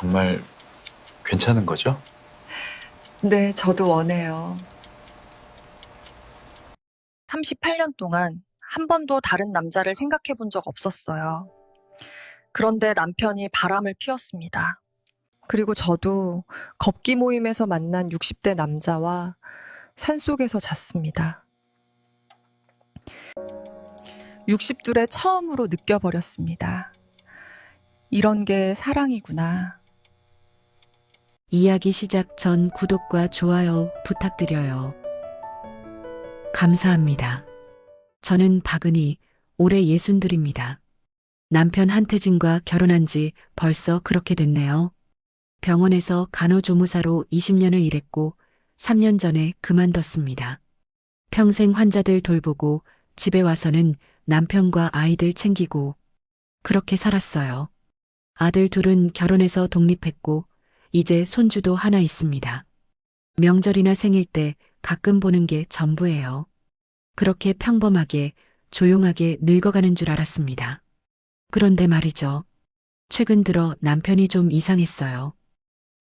정말 괜찮은 거죠? 네, 저도 원해요. 38년 동안 한 번도 다른 남자를 생각해 본 적 없었어요. 그런데 남편이 바람을 피웠습니다. 그리고 저도 걷기 모임에서 만난 60대 남자와 산속에서 잤습니다. 60둘에 처음으로 느껴버렸습니다. 이런 게 사랑이구나. 이야기 시작 전 구독과 좋아요 부탁드려요. 감사합니다. 저는 박은희, 올해 62입니다. 남편 한태진과 결혼한 지 벌써 그렇게 됐네요. 병원에서 간호조무사로 20년을 일했고 3년 전에 그만뒀습니다. 평생 환자들 돌보고 집에 와서는 남편과 아이들 챙기고 그렇게 살았어요. 아들 둘은 결혼해서 독립했고 이제 손주도 하나 있습니다. 명절이나 생일 때 가끔 보는 게 전부예요. 그렇게 평범하게 조용하게 늙어가는 줄 알았습니다. 그런데 말이죠. 최근 들어 남편이 좀 이상했어요.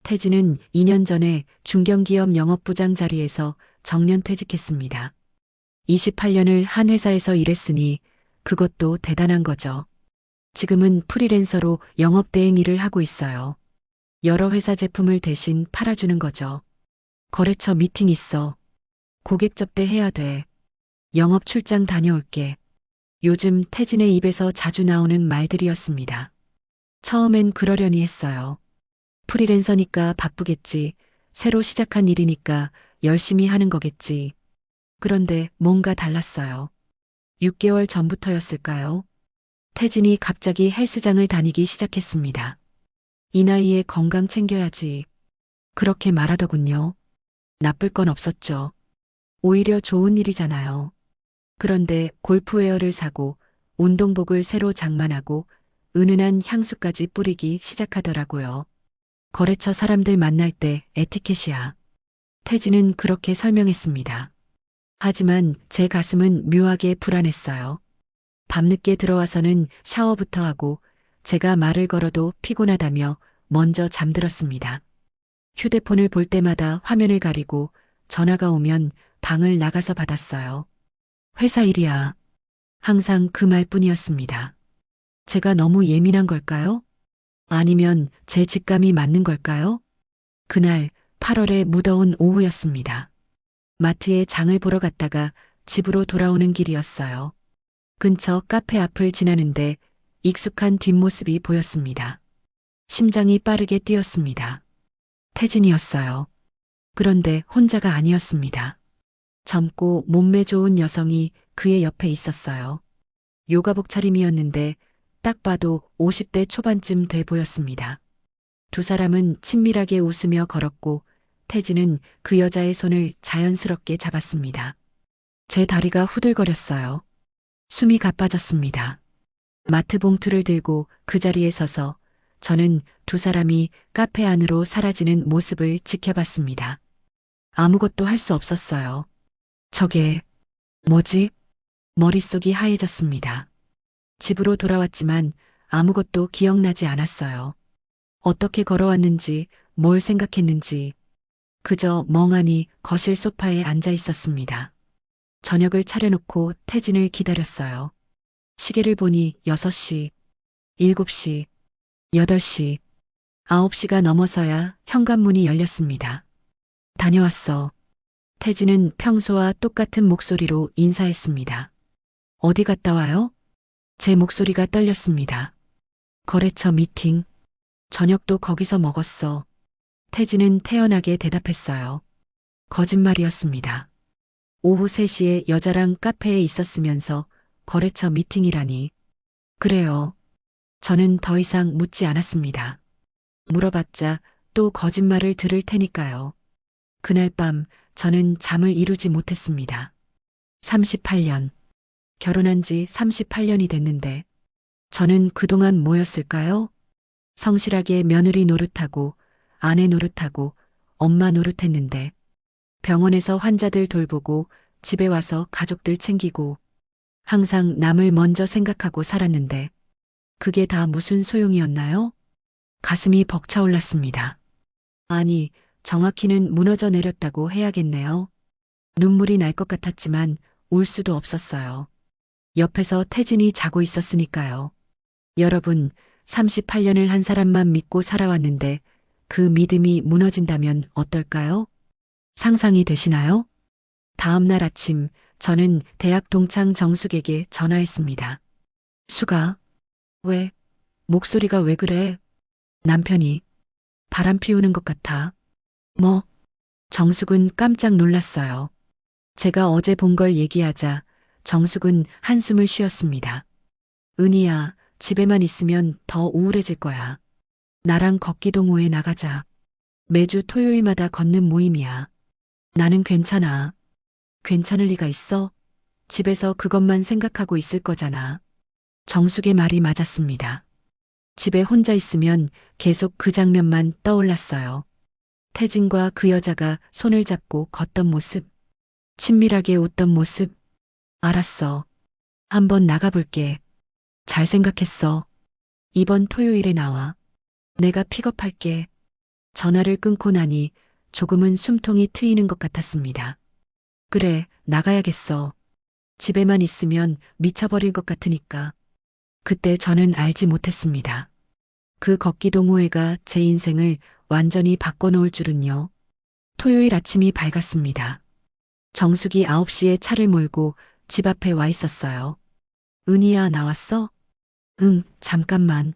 태진은 2년 전에 중견기업 영업부장 자리에서 정년퇴직했습니다. 28년을 한 회사에서 일했으니 그것도 대단한 거죠. 지금은 프리랜서로 영업대행 일을 하고 있어요. 여러 회사 제품을 대신 팔아주는 거죠. 거래처 미팅 있어. 고객 접대해야 돼. 영업 출장 다녀올게. 요즘 태진의 입에서 자주 나오는 말들이었습니다. 처음엔 그러려니 했어요. 프리랜서니까 바쁘겠지. 새로 시작한 일이니까 열심히 하는 거겠지. 그런데 뭔가 달랐어요. 6개월 전부터였을까요? 태진이 갑자기 헬스장을 다니기 시작했습니다. 이 나이에 건강 챙겨야지. 그렇게 말하더군요. 나쁠 건 없었죠. 오히려 좋은 일이잖아요. 그런데 골프웨어를 사고 운동복을 새로 장만하고 은은한 향수까지 뿌리기 시작하더라고요. 거래처 사람들 만날 때 에티켓이야. 태진은 그렇게 설명했습니다. 하지만 제 가슴은 묘하게 불안했어요. 밤늦게 들어와서는 샤워부터 하고 제가 말을 걸어도 피곤하다며 먼저 잠들었습니다. 휴대폰을 볼 때마다 화면을 가리고 전화가 오면 방을 나가서 받았어요. 회사 일이야. 항상 그 말뿐이었습니다. 제가 너무 예민한 걸까요? 아니면 제 직감이 맞는 걸까요? 그날 8월의 무더운 오후였습니다. 마트에 장을 보러 갔다가 집으로 돌아오는 길이었어요. 근처 카페 앞을 지나는데 익숙한 뒷모습이 보였습니다. 심장이 빠르게 뛰었습니다. 태진이었어요. 그런데 혼자가 아니었습니다. 젊고 몸매 좋은 여성이 그의 옆에 있었어요. 요가복 차림이었는데 딱 봐도 50대 초반쯤 돼 보였습니다. 두 사람은 친밀하게 웃으며 걸었고 태진은 그 여자의 손을 자연스럽게 잡았습니다. 제 다리가 후들거렸어요. 숨이 가빠졌습니다. 마트 봉투를 들고 그 자리에 서서 저는 두 사람이 카페 안으로 사라지는 모습을 지켜봤습니다. 아무것도 할 수 없었어요. 저게 뭐지? 머릿속이 하얘졌습니다. 집으로 돌아왔지만 아무것도 기억나지 않았어요. 어떻게 걸어왔는지, 뭘 생각했는지, 그저 멍하니 거실 소파에 앉아 있었습니다. 저녁을 차려놓고 태진을 기다렸어요. 시계를 보니 6시, 7시, 8시, 9시가 넘어서야 현관문이 열렸습니다. 다녀왔어. 태진은 평소와 똑같은 목소리로 인사했습니다. 어디 갔다 와요? 제 목소리가 떨렸습니다. 거래처 미팅. 저녁도 거기서 먹었어. 태진은 태연하게 대답했어요. 거짓말이었습니다. 오후 3시에 여자랑 카페에 있었으면서 거래처 미팅이라니. 그래요. 저는 더 이상 묻지 않았습니다. 물어봤자 또 거짓말을 들을 테니까요. 그날 밤 저는 잠을 이루지 못했습니다. 38년. 결혼한 지 38년이 됐는데 저는 그동안 뭐였을까요? 성실하게 며느리 노릇하고 아내 노릇하고 엄마 노릇했는데 병원에서 환자들 돌보고 집에 와서 가족들 챙기고 항상 남을 먼저 생각하고 살았는데 그게 다 무슨 소용이었나요? 가슴이 벅차올랐습니다. 아니, 정확히는 무너져 내렸다고 해야겠네요. 눈물이 날 것 같았지만 울 수도 없었어요. 옆에서 태진이 자고 있었으니까요. 여러분, 38년을 한 사람만 믿고 살아왔는데 그 믿음이 무너진다면 어떨까요? 상상이 되시나요? 다음 날 아침, 저는 대학 동창 정숙에게 전화했습니다. 수가, 왜? 목소리가 왜 그래? 남편이 바람 피우는 것 같아. 뭐? 정숙은 깜짝 놀랐어요. 제가 어제 본 걸 얘기하자 정숙은 한숨을 쉬었습니다. 은희야, 집에만 있으면 더 우울해질 거야. 나랑 걷기 동호회 나가자. 매주 토요일마다 걷는 모임이야. 나는 괜찮아. 괜찮을 리가 있어? 집에서 그것만 생각하고 있을 거잖아. 정숙의 말이 맞았습니다. 집에 혼자 있으면 계속 그 장면만 떠올랐어요. 태진과 그 여자가 손을 잡고 걷던 모습. 친밀하게 웃던 모습. 알았어. 한번 나가볼게. 잘 생각했어. 이번 토요일에 나와. 내가 픽업할게. 전화를 끊고 나니 조금은 숨통이 트이는 것 같았습니다. 그래, 나가야겠어. 집에만 있으면 미쳐버릴 것 같으니까. 그때 저는 알지 못했습니다. 그 걷기 동호회가 제 인생을 완전히 바꿔놓을 줄은요. 토요일 아침이 밝았습니다. 정숙이 9시에 차를 몰고 집 앞에 와 있었어요. 은희야, 나왔어? 응, 잠깐만.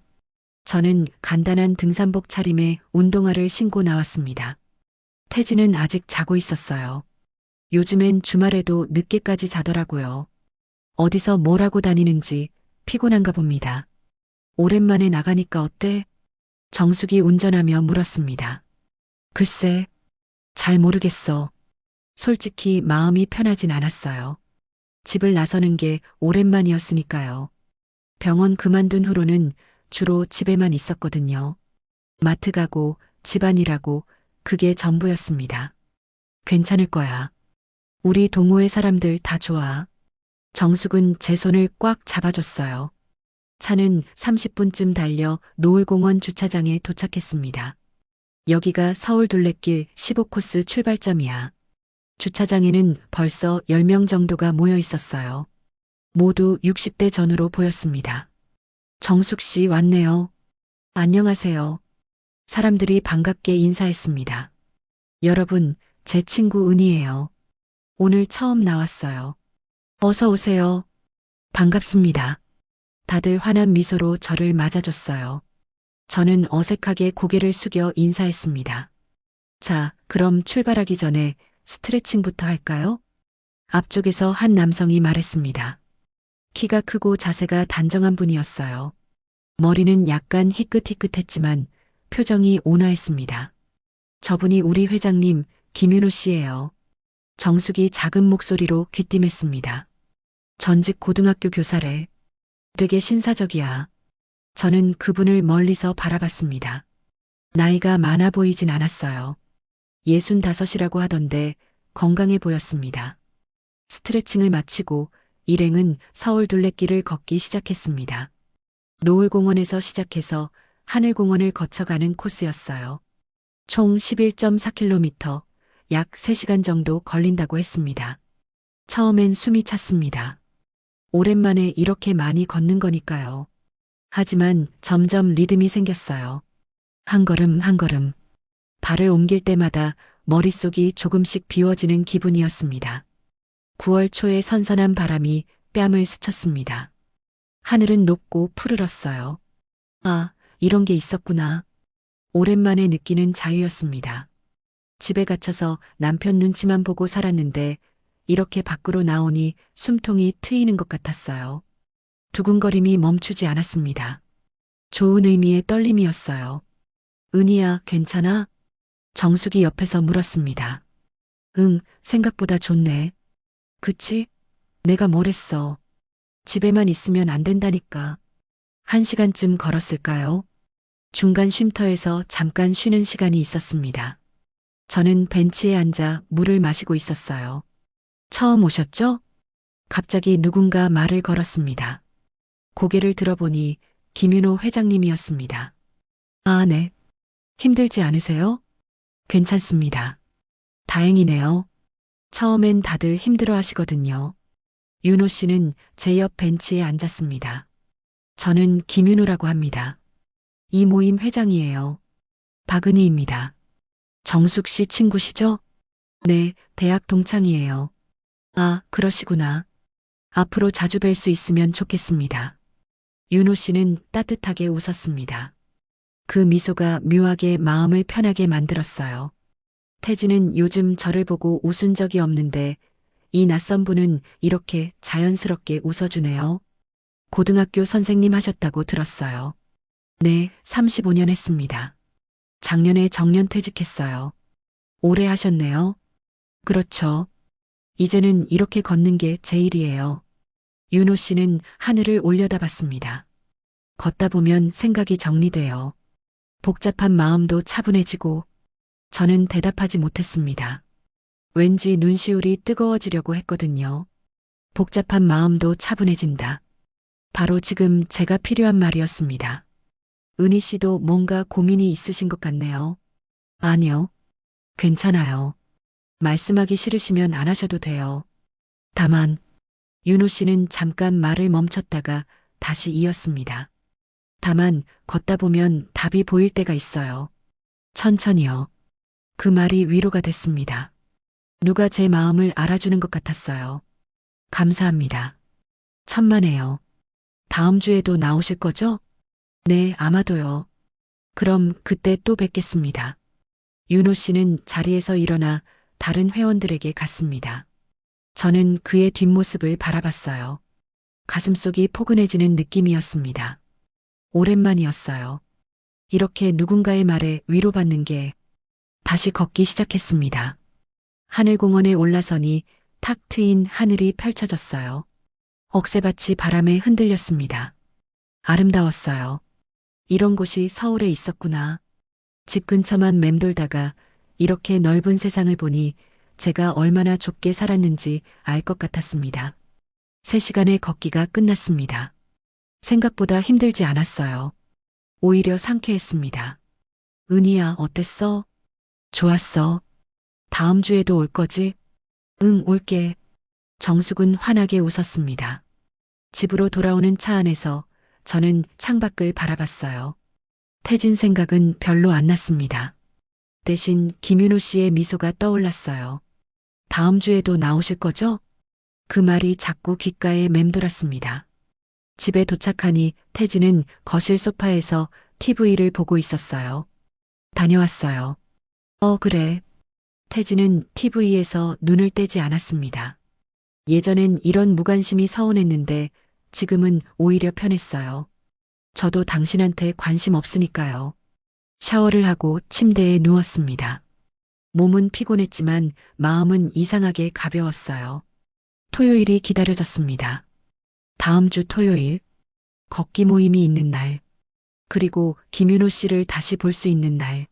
저는 간단한 등산복 차림에 운동화를 신고 나왔습니다. 태진은 아직 자고 있었어요. 요즘엔 주말에도 늦게까지 자더라고요. 어디서 뭘 하고 다니는지 피곤한가 봅니다. 오랜만에 나가니까 어때? 정숙이 운전하며 물었습니다. 글쎄, 잘 모르겠어. 솔직히 마음이 편하진 않았어요. 집을 나서는 게 오랜만이었으니까요. 병원 그만둔 후로는 주로 집에만 있었거든요. 마트 가고 집안일하고 그게 전부였습니다. 괜찮을 거야. 우리 동호회 사람들 다 좋아. 정숙은 제 손을 꽉 잡아줬어요. 차는 30분쯤 달려 노을공원 주차장에 도착했습니다. 여기가 서울 둘레길 15코스 출발점이야. 주차장에는 벌써 10명 정도가 모여 있었어요. 모두 60대 전후로 보였습니다. 정숙 씨 왔네요. 안녕하세요. 사람들이 반갑게 인사했습니다. 여러분, 제 친구 은희예요. 오늘 처음 나왔어요. 어서 오세요. 반갑습니다. 다들 환한 미소로 저를 맞아줬어요. 저는 어색하게 고개를 숙여 인사했습니다. 자, 그럼 출발하기 전에 스트레칭부터 할까요? 앞쪽에서 한 남성이 말했습니다. 키가 크고 자세가 단정한 분이었어요. 머리는 약간 희끗희끗했지만 표정이 온화했습니다. 저분이 우리 회장님 김윤호 씨예요. 정숙이 작은 목소리로 귀띔했습니다. 전직 고등학교 교사래. 되게 신사적이야. 저는 그분을 멀리서 바라봤습니다. 나이가 많아 보이진 않았어요. 65이라고 하던데 건강해 보였습니다. 스트레칭을 마치고 일행은 서울 둘레길을 걷기 시작했습니다. 노을공원에서 시작해서 하늘공원을 거쳐가는 코스였어요. 총 11.4km, 약 3시간 정도 걸린다고 했습니다. 처음엔 숨이 찼습니다. 오랜만에 이렇게 많이 걷는 거니까요. 하지만 점점 리듬이 생겼어요. 한 걸음 한 걸음. 발을 옮길 때마다 머릿속이 조금씩 비워지는 기분이었습니다. 9월 초의 선선한 바람이 뺨을 스쳤습니다. 하늘은 높고 푸르렀어요. 아, 이런 게 있었구나. 오랜만에 느끼는 자유였습니다. 집에 갇혀서 남편 눈치만 보고 살았는데 이렇게 밖으로 나오니 숨통이 트이는 것 같았어요. 두근거림이 멈추지 않았습니다. 좋은 의미의 떨림이었어요. 은희야, 괜찮아? 정숙이 옆에서 물었습니다. 응, 생각보다 좋네. 그치? 내가 뭘 했어. 집에만 있으면 안 된다니까. 1시간쯤 걸었을까요? 중간 쉼터에서 잠깐 쉬는 시간이 있었습니다. 저는 벤치에 앉아 물을 마시고 있었어요. 처음 오셨죠? 갑자기 누군가 말을 걸었습니다. 고개를 들어보니 김윤호 회장님이었습니다. 아, 네. 힘들지 않으세요? 괜찮습니다. 다행이네요. 처음엔 다들 힘들어 하시거든요. 윤호 씨는 제 옆 벤치에 앉았습니다. 저는 김윤호라고 합니다. 이 모임 회장이에요. 박은희입니다. 정숙 씨 친구시죠? 네, 대학 동창이에요. 아, 그러시구나. 앞으로 자주 뵐 수 있으면 좋겠습니다. 윤호 씨는 따뜻하게 웃었습니다. 그 미소가 묘하게 마음을 편하게 만들었어요. 태진은 요즘 저를 보고 웃은 적이 없는데 이 낯선 분은 이렇게 자연스럽게 웃어주네요. 고등학교 선생님 하셨다고 들었어요. 네, 35년 했습니다. 작년에 정년 퇴직했어요. 오래 하셨네요. 그렇죠. 이제는 이렇게 걷는 게 제 일이에요. 윤호 씨는 하늘을 올려다봤습니다. 걷다 보면 생각이 정리돼요. 복잡한 마음도 차분해지고 저는 대답하지 못했습니다. 왠지 눈시울이 뜨거워지려고 했거든요. 복잡한 마음도 차분해진다. 바로 지금 제가 필요한 말이었습니다. 은희 씨도 뭔가 고민이 있으신 것 같네요. 아니요. 괜찮아요. 말씀하기 싫으시면 안 하셔도 돼요. 다만, 윤호 씨는 잠깐 말을 멈췄다가 다시 이었습니다. 다만, 걷다 보면 답이 보일 때가 있어요. 천천히요. 그 말이 위로가 됐습니다. 누가 제 마음을 알아주는 것 같았어요. 감사합니다. 천만에요. 다음 주에도 나오실 거죠? 네, 아마도요. 그럼 그때 또 뵙겠습니다. 윤호 씨는 자리에서 일어나 다른 회원들에게 갔습니다. 저는 그의 뒷모습을 바라봤어요. 가슴속이 포근해지는 느낌이었습니다. 오랜만이었어요. 이렇게 누군가의 말에 위로받는 게 다시 걷기 시작했습니다. 하늘공원에 올라서니 탁 트인 하늘이 펼쳐졌어요. 억새밭이 바람에 흔들렸습니다. 아름다웠어요. 이런 곳이 서울에 있었구나. 집 근처만 맴돌다가 이렇게 넓은 세상을 보니 제가 얼마나 좁게 살았는지 알 것 같았습니다. 3시간의 걷기가 끝났습니다. 생각보다 힘들지 않았어요. 오히려 상쾌했습니다. 은희야, 어땠어? 좋았어. 다음 주에도 올 거지? 응, 올게. 정숙은 환하게 웃었습니다. 집으로 돌아오는 차 안에서 저는 창밖을 바라봤어요. 태진 생각은 별로 안 났습니다. 대신 김윤호 씨의 미소가 떠올랐어요. 다음 주에도 나오실 거죠? 그 말이 자꾸 귓가에 맴돌았습니다. 집에 도착하니 태진은 거실 소파에서 TV를 보고 있었어요. 다녀왔어요. 그래. 태진은 TV에서 눈을 떼지 않았습니다. 예전엔 이런 무관심이 서운했는데 지금은 오히려 편했어요. 저도 당신한테 관심 없으니까요. 샤워를 하고 침대에 누웠습니다. 몸은 피곤했지만 마음은 이상하게 가벼웠어요. 토요일이 기다려졌습니다. 다음 주 토요일, 걷기 모임이 있는 날, 그리고 김윤호 씨를 다시 볼 수 있는 날.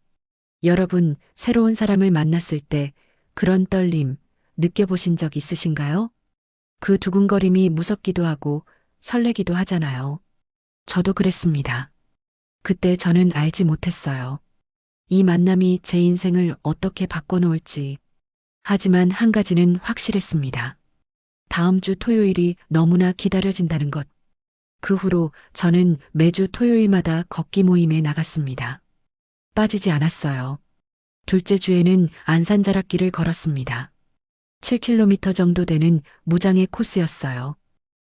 여러분, 새로운 사람을 만났을 때 그런 떨림 느껴보신 적 있으신가요? 그 두근거림이 무섭기도 하고 설레기도 하잖아요. 저도 그랬습니다. 그때 저는 알지 못했어요. 이 만남이 제 인생을 어떻게 바꿔놓을지. 하지만 한 가지는 확실했습니다. 다음 주 토요일이 너무나 기다려진다는 것. 그 후로 저는 매주 토요일마다 걷기 모임에 나갔습니다. 빠지지 않았어요. 둘째 주에는 안산자락길을 걸었습니다. 7km 정도 되는 무장의 코스였어요.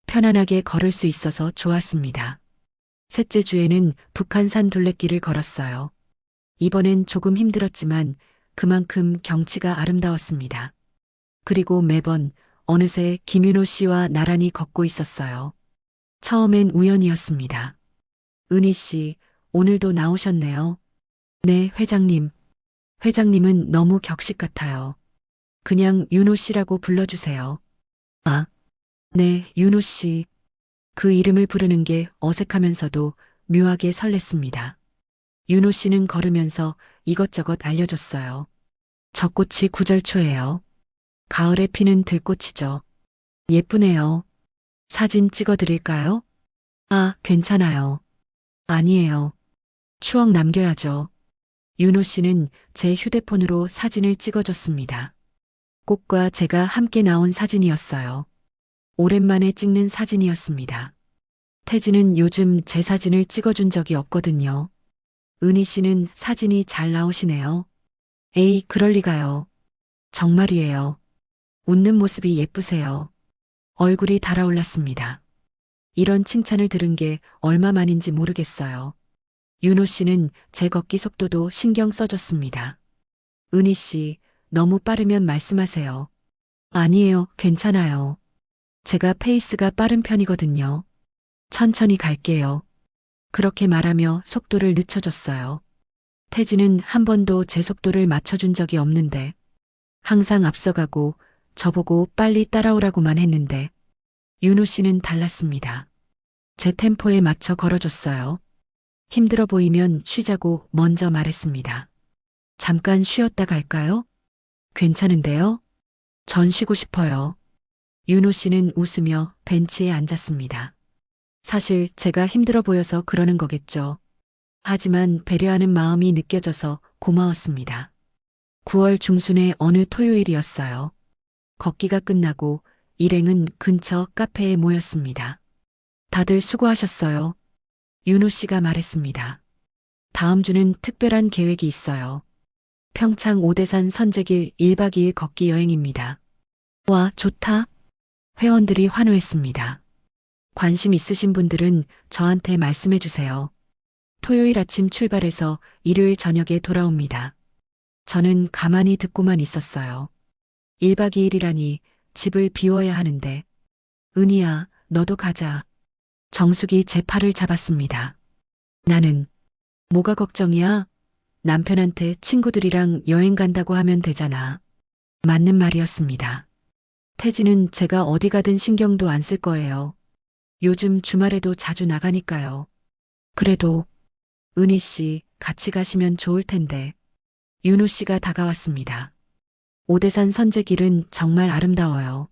편안하게 걸을 수 있어서 좋았습니다. 셋째 주에는 북한산 둘레길을 걸었어요. 이번엔 조금 힘들었지만 그만큼 경치가 아름다웠습니다. 그리고 매번 어느새 김윤호 씨와 나란히 걷고 있었어요. 처음엔 우연이었습니다. 은희 씨, 오늘도 나오셨네요. 네, 회장님. 회장님은 너무 격식 같아요. 그냥 윤호 씨라고 불러주세요. 아, 네, 윤호 씨. 그 이름을 부르는 게 어색하면서도 묘하게 설렜습니다. 윤호 씨는 걸으면서 이것저것 알려줬어요. 저 꽃이 구절초예요. 가을에 피는 들꽃이죠. 예쁘네요. 사진 찍어 드릴까요? 아, 괜찮아요. 아니에요. 추억 남겨야죠. 윤호 씨는 제 휴대폰으로 사진을 찍어줬습니다. 꽃과 제가 함께 나온 사진이었어요. 오랜만에 찍는 사진이었습니다. 태진은 요즘 제 사진을 찍어준 적이 없거든요. 은희 씨는 사진이 잘 나오시네요. 에이, 그럴 리가요. 정말이에요. 웃는 모습이 예쁘세요. 얼굴이 달아올랐습니다. 이런 칭찬을 들은 게 얼마만인지 모르겠어요. 윤호 씨는 제 걷기 속도도 신경 써줬습니다. 은희 씨, 너무 빠르면 말씀하세요. 아니에요, 괜찮아요. 제가 페이스가 빠른 편이거든요. 천천히 갈게요. 그렇게 말하며 속도를 늦춰줬어요. 태진은 한 번도 제 속도를 맞춰준 적이 없는데 항상 앞서가고 저보고 빨리 따라오라고만 했는데 윤호 씨는 달랐습니다. 제 템포에 맞춰 걸어줬어요. 힘들어 보이면 쉬자고 먼저 말했습니다. 잠깐 쉬었다 갈까요? 괜찮은데요? 전 쉬고 싶어요. 윤호 씨는 웃으며 벤치에 앉았습니다. 사실 제가 힘들어 보여서 그러는 거겠죠. 하지만 배려하는 마음이 느껴져서 고마웠습니다. 9월 중순의 어느 토요일이었어요. 걷기가 끝나고 일행은 근처 카페에 모였습니다. 다들 수고하셨어요. 윤호 씨가 말했습니다. 다음 주는 특별한 계획이 있어요. 평창 오대산 선제길 1박 2일 걷기 여행입니다. 와, 좋다. 회원들이 환호했습니다. 관심 있으신 분들은 저한테 말씀해 주세요. 토요일 아침 출발해서 일요일 저녁에 돌아옵니다. 저는 가만히 듣고만 있었어요. 1박 2일이라니 집을 비워야 하는데. 은희야, 너도 가자. 정숙이 제 팔을 잡았습니다. 나는 뭐가 걱정이야? 남편한테 친구들이랑 여행 간다고 하면 되잖아. 맞는 말이었습니다. 태진은 제가 어디 가든 신경도 안 쓸 거예요. 요즘 주말에도 자주 나가니까요. 그래도 은희 씨 같이 가시면 좋을 텐데. 윤호 씨가 다가왔습니다. 오대산 선제길은 정말 아름다워요.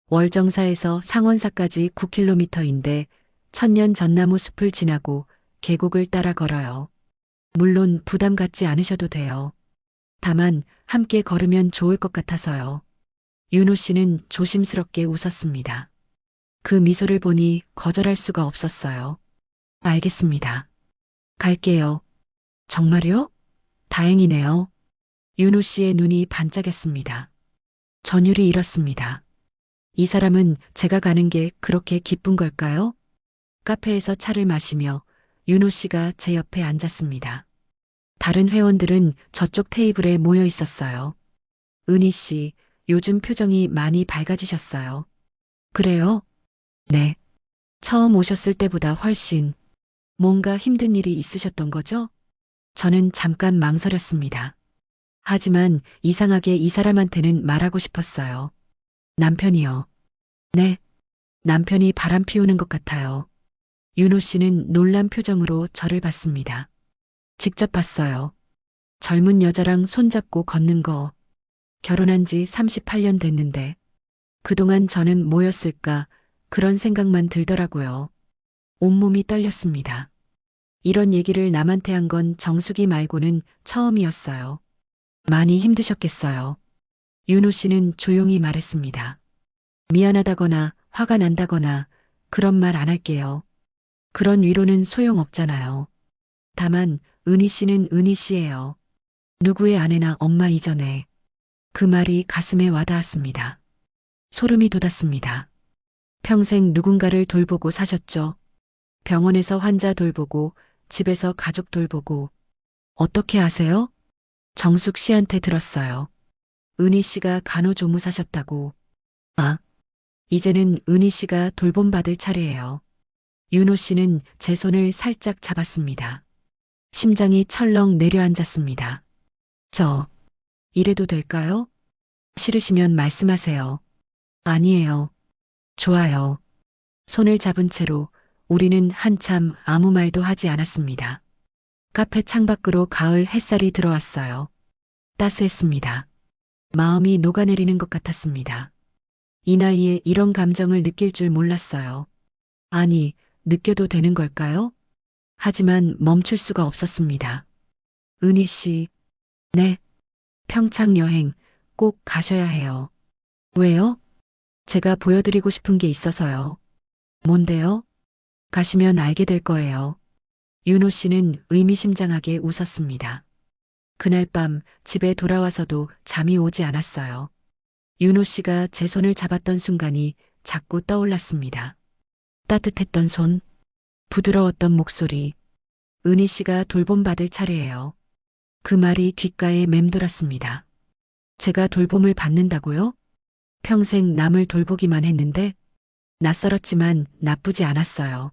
월정사에서 상원사까지 9km인데 천년 전나무 숲을 지나고 계곡을 따라 걸어요. 물론 부담 갖지 않으셔도 돼요. 다만 함께 걸으면 좋을 것 같아서요. 윤호 씨는 조심스럽게 웃었습니다. 그 미소를 보니 거절할 수가 없었어요. 알겠습니다. 갈게요. 정말요? 다행이네요. 윤호 씨의 눈이 반짝였습니다. 전율이 잃었습니다. 이 사람은 제가 가는 게 그렇게 기쁜 걸까요? 카페에서 차를 마시며 윤호 씨가 제 옆에 앉았습니다. 다른 회원들은 저쪽 테이블에 모여 있었어요. 은희 씨, 요즘 표정이 많이 밝아지셨어요. 그래요? 네. 처음 오셨을 때보다 훨씬. 뭔가 힘든 일이 있으셨던 거죠? 저는 잠깐 망설였습니다. 하지만 이상하게 이 사람한테는 말하고 싶었어요. 남편이요. 네. 남편이 바람 피우는 것 같아요. 윤호 씨는 놀란 표정으로 저를 봤습니다. 직접 봤어요. 젊은 여자랑 손잡고 걷는 거. 결혼한 지 38년 됐는데 그동안 저는 뭐였을까 그런 생각만 들더라고요. 온몸이 떨렸습니다. 이런 얘기를 남한테 한 건 정숙이 말고는 처음이었어요. 많이 힘드셨겠어요. 윤호 씨는 조용히 말했습니다. 미안하다거나 화가 난다거나 그런 말 안 할게요. 그런 위로는 소용없잖아요. 다만 은희 씨는 은희 씨예요. 누구의 아내나 엄마 이전에. 그 말이 가슴에 와닿았습니다. 소름이 돋았습니다. 평생 누군가를 돌보고 사셨죠. 병원에서 환자 돌보고 집에서 가족 돌보고. 어떻게 아세요? 정숙 씨한테 들었어요. 은희 씨가 간호조무사셨다고. 아, 이제는 은희 씨가 돌봄받을 차례예요. 윤호 씨는 제 손을 살짝 잡았습니다. 심장이 철렁 내려앉았습니다. 이래도 될까요? 싫으시면 말씀하세요. 아니에요. 좋아요. 손을 잡은 채로 우리는 한참 아무 말도 하지 않았습니다. 카페 창밖으로 가을 햇살이 들어왔어요. 따스했습니다. 마음이 녹아내리는 것 같았습니다. 이 나이에 이런 감정을 느낄 줄 몰랐어요. 아니, 느껴도 되는 걸까요? 하지만 멈출 수가 없었습니다. 은희 씨, 네, 평창 여행 꼭 가셔야 해요. 왜요? 제가 보여드리고 싶은 게 있어서요. 뭔데요? 가시면 알게 될 거예요. 윤호 씨는 의미심장하게 웃었습니다. 그날 밤 집에 돌아와서도 잠이 오지 않았어요. 윤호 씨가 제 손을 잡았던 순간이 자꾸 떠올랐습니다. 따뜻했던 손, 부드러웠던 목소리, 은희 씨가 돌봄받을 차례예요. 그 말이 귓가에 맴돌았습니다. 제가 돌봄을 받는다고요? 평생 남을 돌보기만 했는데 낯설었지만 나쁘지 않았어요.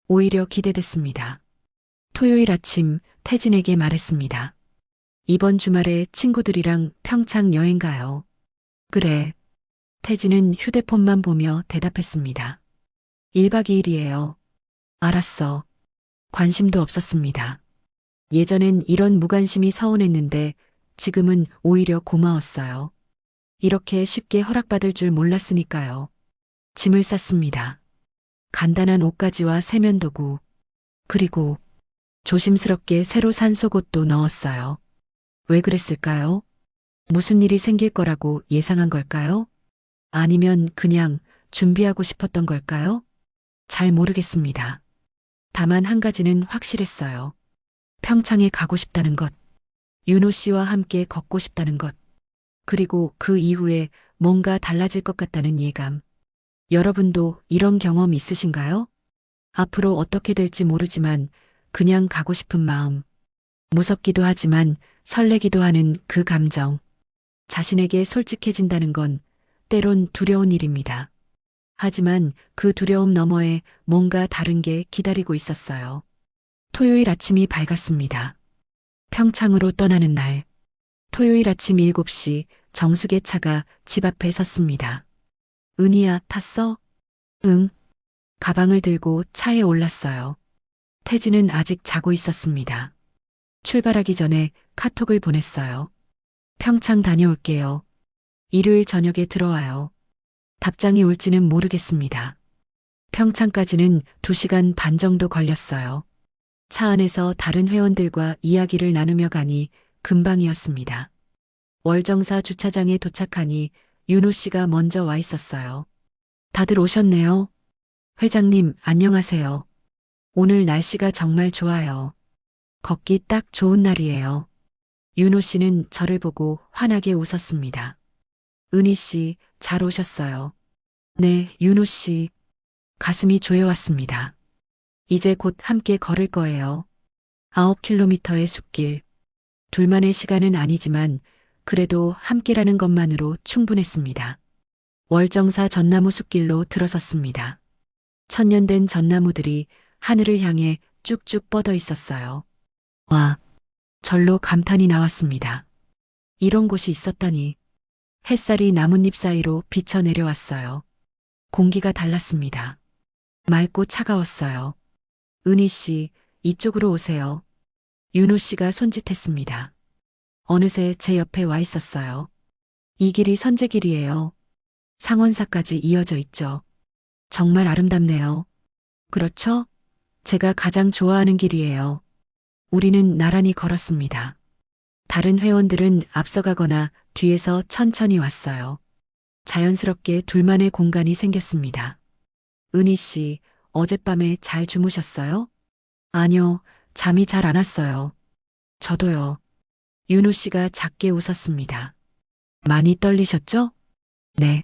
오히려 기대됐습니다. 토요일 아침 태진에게 말했습니다. 이번 주말에 친구들이랑 평창 여행 가요. 그래. 태진은 휴대폰만 보며 대답했습니다. 1박 2일이에요. 알았어. 관심도 없었습니다. 예전엔 이런 무관심이 서운했는데 지금은 오히려 고마웠어요. 이렇게 쉽게 허락받을 줄 몰랐으니까요. 짐을 쌌습니다. 간단한 옷가지와 세면도구, 그리고 조심스럽게 새로 산 속옷도 넣었어요. 왜 그랬을까요? 무슨 일이 생길 거라고 예상한 걸까요? 아니면 그냥 준비하고 싶었던 걸까요? 잘 모르겠습니다. 다만 한 가지는 확실했어요. 평창에 가고 싶다는 것, 윤호 씨와 함께 걷고 싶다는 것, 그리고 그 이후에 뭔가 달라질 것 같다는 예감. 여러분도 이런 경험 있으신가요? 앞으로 어떻게 될지 모르지만 그냥 가고 싶은 마음. 무섭기도 하지만 설레기도 하는 그 감정. 자신에게 솔직해진다는 건 때론 두려운 일입니다. 하지만 그 두려움 너머에 뭔가 다른 게 기다리고 있었어요. 토요일 아침이 밝았습니다. 평창으로 떠나는 날. 토요일 아침 7시 정숙의 차가 집 앞에 섰습니다. 은희야, 탔어? 응. 가방을 들고 차에 올랐어요. 태진은 아직 자고 있었습니다. 출발하기 전에 카톡을 보냈어요. 평창 다녀올게요. 일요일 저녁에 들어와요. 답장이 올지는 모르겠습니다. 평창까지는 2시간 반 정도 걸렸어요. 차 안에서 다른 회원들과 이야기를 나누며 가니 금방이었습니다. 월정사 주차장에 도착하니 윤호 씨가 먼저 와 있었어요. 다들 오셨네요. 회장님, 안녕하세요. 오늘 날씨가 정말 좋아요. 걷기 딱 좋은 날이에요. 윤호 씨는 저를 보고 환하게 웃었습니다. 은희 씨, 잘 오셨어요. 네, 윤호 씨. 가슴이 조여왔습니다. 이제 곧 함께 걸을 거예요. 9km의 숲길. 둘만의 시간은 아니지만 그래도 함께라는 것만으로 충분했습니다. 월정사 전나무 숲길로 들어섰습니다. 천년된 전나무들이 하늘을 향해 쭉쭉 뻗어 있었어요. 와, 절로 감탄이 나왔습니다. 이런 곳이 있었다니. 햇살이 나뭇잎 사이로 비쳐 내려왔어요. 공기가 달랐습니다. 맑고 차가웠어요. 은희 씨, 이쪽으로 오세요. 윤호 씨가 손짓했습니다. 어느새 제 옆에 와 있었어요. 이 길이 선제길이에요. 상원사까지 이어져 있죠. 정말 아름답네요. 그렇죠? 제가 가장 좋아하는 길이에요. 우리는 나란히 걸었습니다. 다른 회원들은 앞서가거나 뒤에서 천천히 왔어요. 자연스럽게 둘만의 공간이 생겼습니다. 은희 씨, 어젯밤에 잘 주무셨어요? 아니요, 잠이 잘 안 왔어요. 저도요. 윤호 씨가 작게 웃었습니다. 많이 떨리셨죠? 네.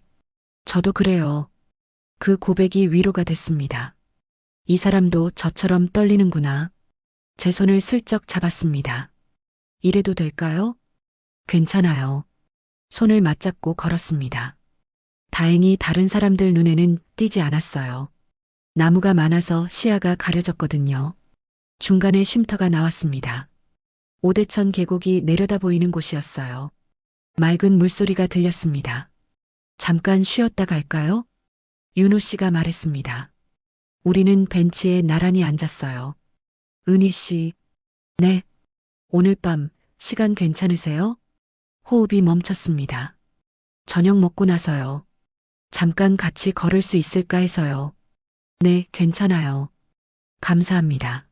저도 그래요. 그 고백이 위로가 됐습니다. 이 사람도 저처럼 떨리는구나. 제 손을 슬쩍 잡았습니다. 이래도 될까요? 괜찮아요. 손을 맞잡고 걸었습니다. 다행히 다른 사람들 눈에는 띄지 않았어요. 나무가 많아서 시야가 가려졌거든요. 중간에 쉼터가 나왔습니다. 오대천 계곡이 내려다 보이는 곳이었어요. 맑은 물소리가 들렸습니다. 잠깐 쉬었다 갈까요? 윤호 씨가 말했습니다. 우리는 벤치에 나란히 앉았어요. 은희 씨, 네. 오늘 밤 시간 괜찮으세요? 호흡이 멈췄습니다. 저녁 먹고 나서요. 잠깐 같이 걸을 수 있을까 해서요. 네, 괜찮아요. 감사합니다.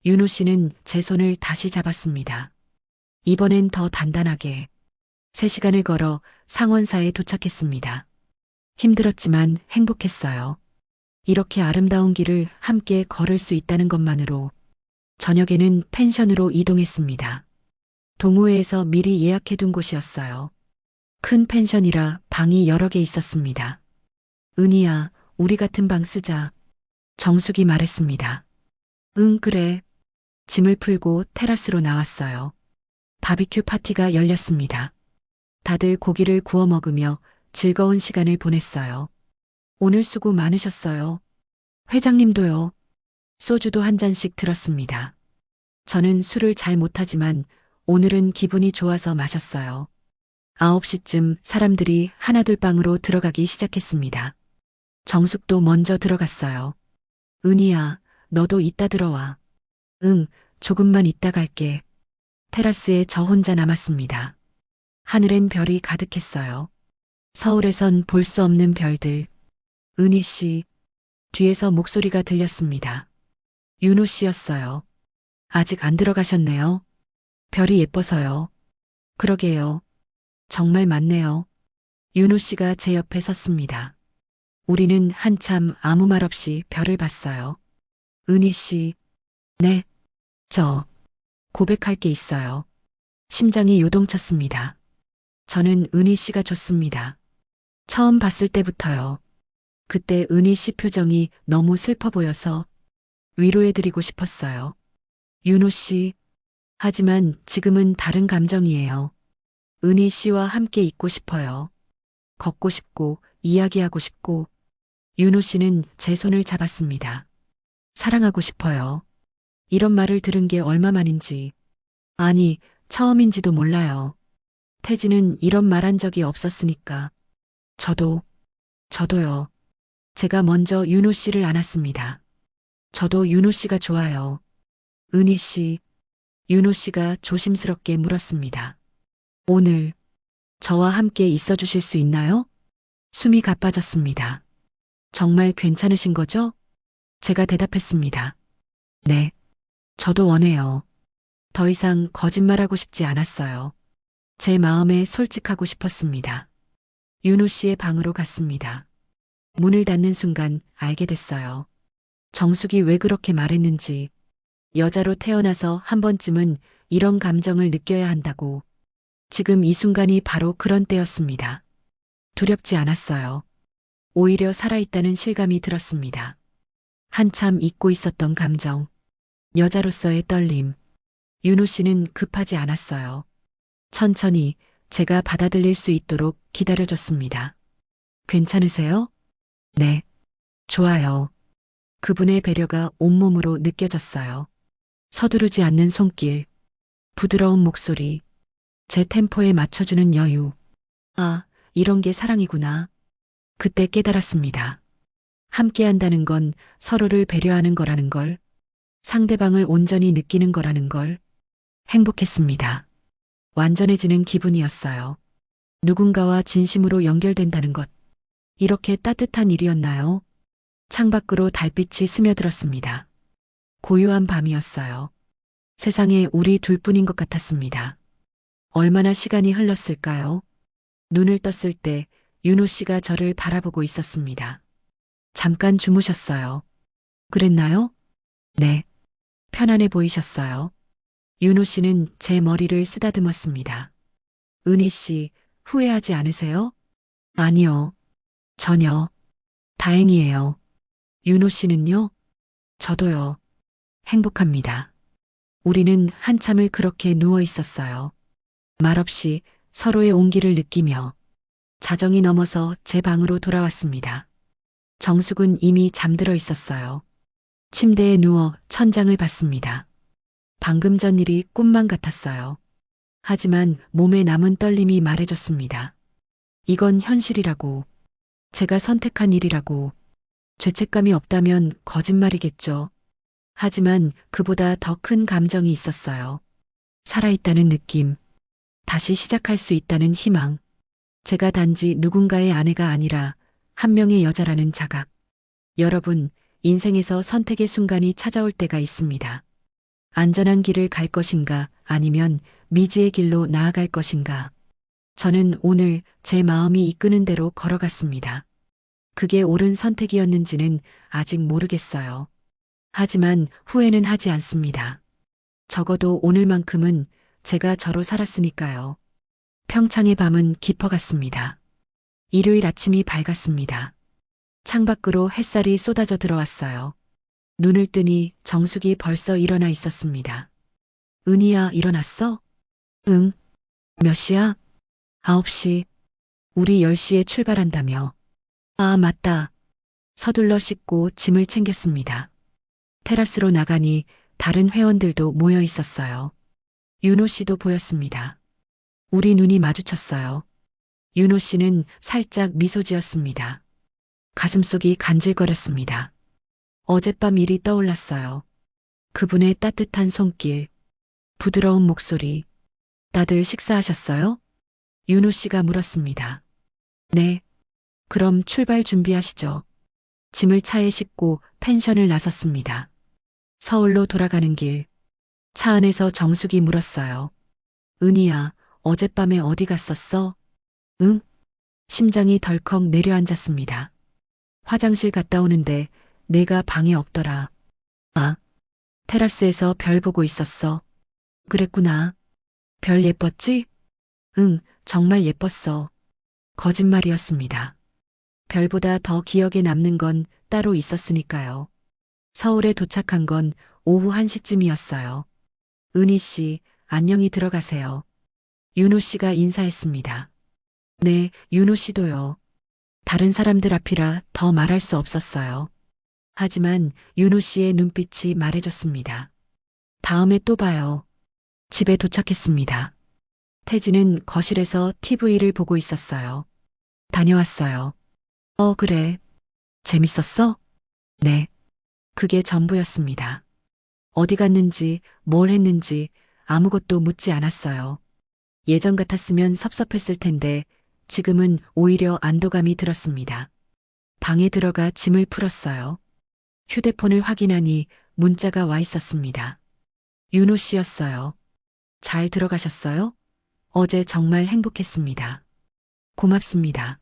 윤호 씨는 제 손을 다시 잡았습니다. 이번엔 더 단단하게. 3시간을 걸어 상원사에 도착했습니다. 힘들었지만 행복했어요. 이렇게 아름다운 길을 함께 걸을 수 있다는 것만으로. 저녁에는 펜션으로 이동했습니다. 동호회에서 미리 예약해둔 곳이었어요. 큰 펜션이라 방이 여러 개 있었습니다. 은희야, 우리 같은 방 쓰자. 정숙이 말했습니다. 응, 그래. 짐을 풀고 테라스로 나왔어요. 바비큐 파티가 열렸습니다. 다들 고기를 구워 먹으며 즐거운 시간을 보냈어요. 오늘 수고 많으셨어요. 회장님도요. 소주도 한 잔씩 들었습니다. 저는 술을 잘 못하지만 오늘은 기분이 좋아서 마셨어요. 9시쯤 사람들이 하나둘 방으로 들어가기 시작했습니다. 정숙도 먼저 들어갔어요. 은희야, 너도 이따 들어와. 응, 조금만 이따 갈게. 테라스에 저 혼자 남았습니다. 하늘엔 별이 가득했어요. 서울에선 볼 수 없는 별들. 은희 씨, 뒤에서 목소리가 들렸습니다. 윤호 씨였어요. 아직 안 들어가셨네요. 별이 예뻐서요. 그러게요. 정말 많네요. 윤호 씨가 제 옆에 섰습니다. 우리는 한참 아무 말 없이 별을 봤어요. 은희 씨, 네, 저 고백할 게 있어요. 심장이 요동쳤습니다. 저는 은희 씨가 좋습니다. 처음 봤을 때부터요. 그때 은희 씨 표정이 너무 슬퍼 보여서 위로해드리고 싶었어요. 윤호 씨, 하지만 지금은 다른 감정이에요. 은희 씨와 함께 있고 싶어요. 걷고 싶고 이야기하고 싶고. 윤호 씨는 제 손을 잡았습니다. 사랑하고 싶어요. 이런 말을 들은 게 얼마만인지. 아니, 처음인지도 몰라요. 태진은 이런 말 한 적이 없었으니까. 저도요. 제가 먼저 윤호 씨를 안았습니다. 저도 윤호 씨가 좋아요. 은희 씨, 윤호 씨가 조심스럽게 물었습니다. 오늘 저와 함께 있어 주실 수 있나요? 숨이 가빠졌습니다. 정말 괜찮으신 거죠? 제가 대답했습니다. 네, 저도 원해요. 더 이상 거짓말하고 싶지 않았어요. 제 마음에 솔직하고 싶었습니다. 윤호 씨의 방으로 갔습니다. 문을 닫는 순간 알게 됐어요. 정숙이 왜 그렇게 말했는지. 여자로 태어나서 한 번쯤은 이런 감정을 느껴야 한다고. 지금 이 순간이 바로 그런 때였습니다. 두렵지 않았어요. 오히려 살아있다는 실감이 들었습니다. 한참 잊고 있었던 감정. 여자로서의 떨림. 윤호 씨는 급하지 않았어요. 천천히 제가 받아들일 수 있도록 기다려줬습니다. 괜찮으세요? 네. 좋아요. 그분의 배려가 온몸으로 느껴졌어요. 서두르지 않는 손길, 부드러운 목소리, 제 템포에 맞춰주는 여유. 아, 이런 게 사랑이구나. 그때 깨달았습니다. 함께 한다는 건 서로를 배려하는 거라는 걸, 상대방을 온전히 느끼는 거라는 걸. 행복했습니다. 완전해지는 기분이었어요. 누군가와 진심으로 연결된다는 것. 이렇게 따뜻한 일이었나요? 창밖으로 달빛이 스며들었습니다. 고요한 밤이었어요. 세상에 우리 둘뿐인 것 같았습니다. 얼마나 시간이 흘렀을까요? 눈을 떴을 때 윤호 씨가 저를 바라보고 있었습니다. 잠깐 주무셨어요. 그랬나요? 네. 편안해 보이셨어요. 윤호 씨는 제 머리를 쓰다듬었습니다. 은희 씨, 후회하지 않으세요? 아니요. 전혀. 다행이에요. 윤호 씨는요? 저도요. 행복합니다. 우리는 한참을 그렇게 누워 있었어요. 말없이 서로의 온기를 느끼며. 자정이 넘어서 제 방으로 돌아왔습니다. 정숙은 이미 잠들어 있었어요. 침대에 누워 천장을 봤습니다. 방금 전 일이 꿈만 같았어요. 하지만 몸에 남은 떨림이 말해줬습니다. 이건 현실이라고. 제가 선택한 일이라고. 죄책감이 없다면 거짓말이겠죠. 하지만 그보다 더 큰 감정이 있었어요. 살아있다는 느낌. 다시 시작할 수 있다는 희망. 제가 단지 누군가의 아내가 아니라 한 명의 여자라는 자각. 여러분, 인생에서 선택의 순간이 찾아올 때가 있습니다. 안전한 길을 갈 것인가 아니면 미지의 길로 나아갈 것인가. 저는 오늘 제 마음이 이끄는 대로 걸어갔습니다. 그게 옳은 선택이었는지는 아직 모르겠어요. 하지만 후회는 하지 않습니다. 적어도 오늘만큼은 제가 저로 살았으니까요. 평창의 밤은 깊어갔습니다. 일요일 아침이 밝았습니다. 창밖으로 햇살이 쏟아져 들어왔어요. 눈을 뜨니 정숙이 벌써 일어나 있었습니다. 은희야, 일어났어? 응. 몇 시야? 9시. 우리 10시에 출발한다며. 아, 맞다. 서둘러 씻고 짐을 챙겼습니다. 테라스로 나가니 다른 회원들도 모여 있었어요. 윤호 씨도 보였습니다. 우리 눈이 마주쳤어요. 윤호 씨는 살짝 미소 지었습니다. 가슴속이 간질거렸습니다. 어젯밤 일이 떠올랐어요. 그분의 따뜻한 손길, 부드러운 목소리. 다들 식사하셨어요? 윤호 씨가 물었습니다. 네. 그럼 출발 준비하시죠. 짐을 차에 싣고 펜션을 나섰습니다. 서울로 돌아가는 길. 차 안에서 정숙이 물었어요. 은희야, 어젯밤에 어디 갔었어? 응? 심장이 덜컥 내려앉았습니다. 화장실 갔다 오는데 내가 방에 없더라. 아, 테라스에서 별 보고 있었어. 그랬구나. 별 예뻤지? 응, 정말 예뻤어. 거짓말이었습니다. 별보다 더 기억에 남는 건 따로 있었으니까요. 서울에 도착한 건 오후 1시쯤이었어요. 은희 씨, 안녕히 들어가세요. 윤호 씨가 인사했습니다. 네, 윤호 씨도요. 다른 사람들 앞이라 더 말할 수 없었어요. 하지만 윤호 씨의 눈빛이 말해줬습니다. 다음에 또 봐요. 집에 도착했습니다. 태진은 거실에서 TV를 보고 있었어요. 다녀왔어요. 그래. 재밌었어? 네. 그게 전부였습니다. 어디 갔는지, 뭘 했는지 아무것도 묻지 않았어요. 예전 같았으면 섭섭했을 텐데 지금은 오히려 안도감이 들었습니다. 방에 들어가 짐을 풀었어요. 휴대폰을 확인하니 문자가 와 있었습니다. 윤호 씨였어요. 잘 들어가셨어요? 어제 정말 행복했습니다. 고맙습니다.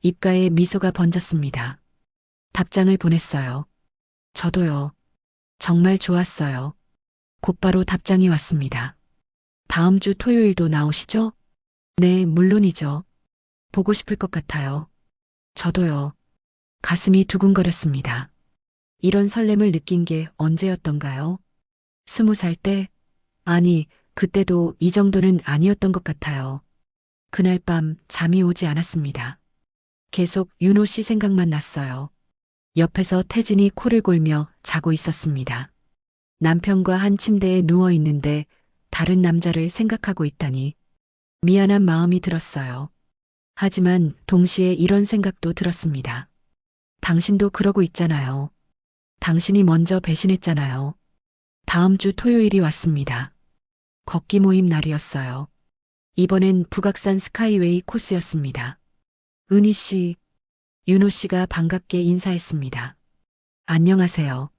입가에 미소가 번졌습니다. 답장을 보냈어요. 저도요. 정말 좋았어요. 곧바로 답장이 왔습니다. 다음 주 토요일도 나오시죠? 네, 물론이죠. 보고 싶을 것 같아요. 저도요. 가슴이 두근거렸습니다. 이런 설렘을 느낀 게 언제였던가요? 20살 때? 아니, 그때도 이 정도는 아니었던 것 같아요. 그날 밤 잠이 오지 않았습니다. 계속 윤호 씨 생각만 났어요. 옆에서 태진이 코를 골며 자고 있었습니다. 남편과 한 침대에 누워 있는데 다른 남자를 생각하고 있다니 미안한 마음이 들었어요. 하지만 동시에 이런 생각도 들었습니다. 당신도 그러고 있잖아요. 당신이 먼저 배신했잖아요. 다음 주 토요일이 왔습니다. 걷기 모임 날이었어요. 이번엔 북악산 스카이웨이 코스였습니다. 은희 씨, 윤호 씨가 반갑게 인사했습니다. 안녕하세요.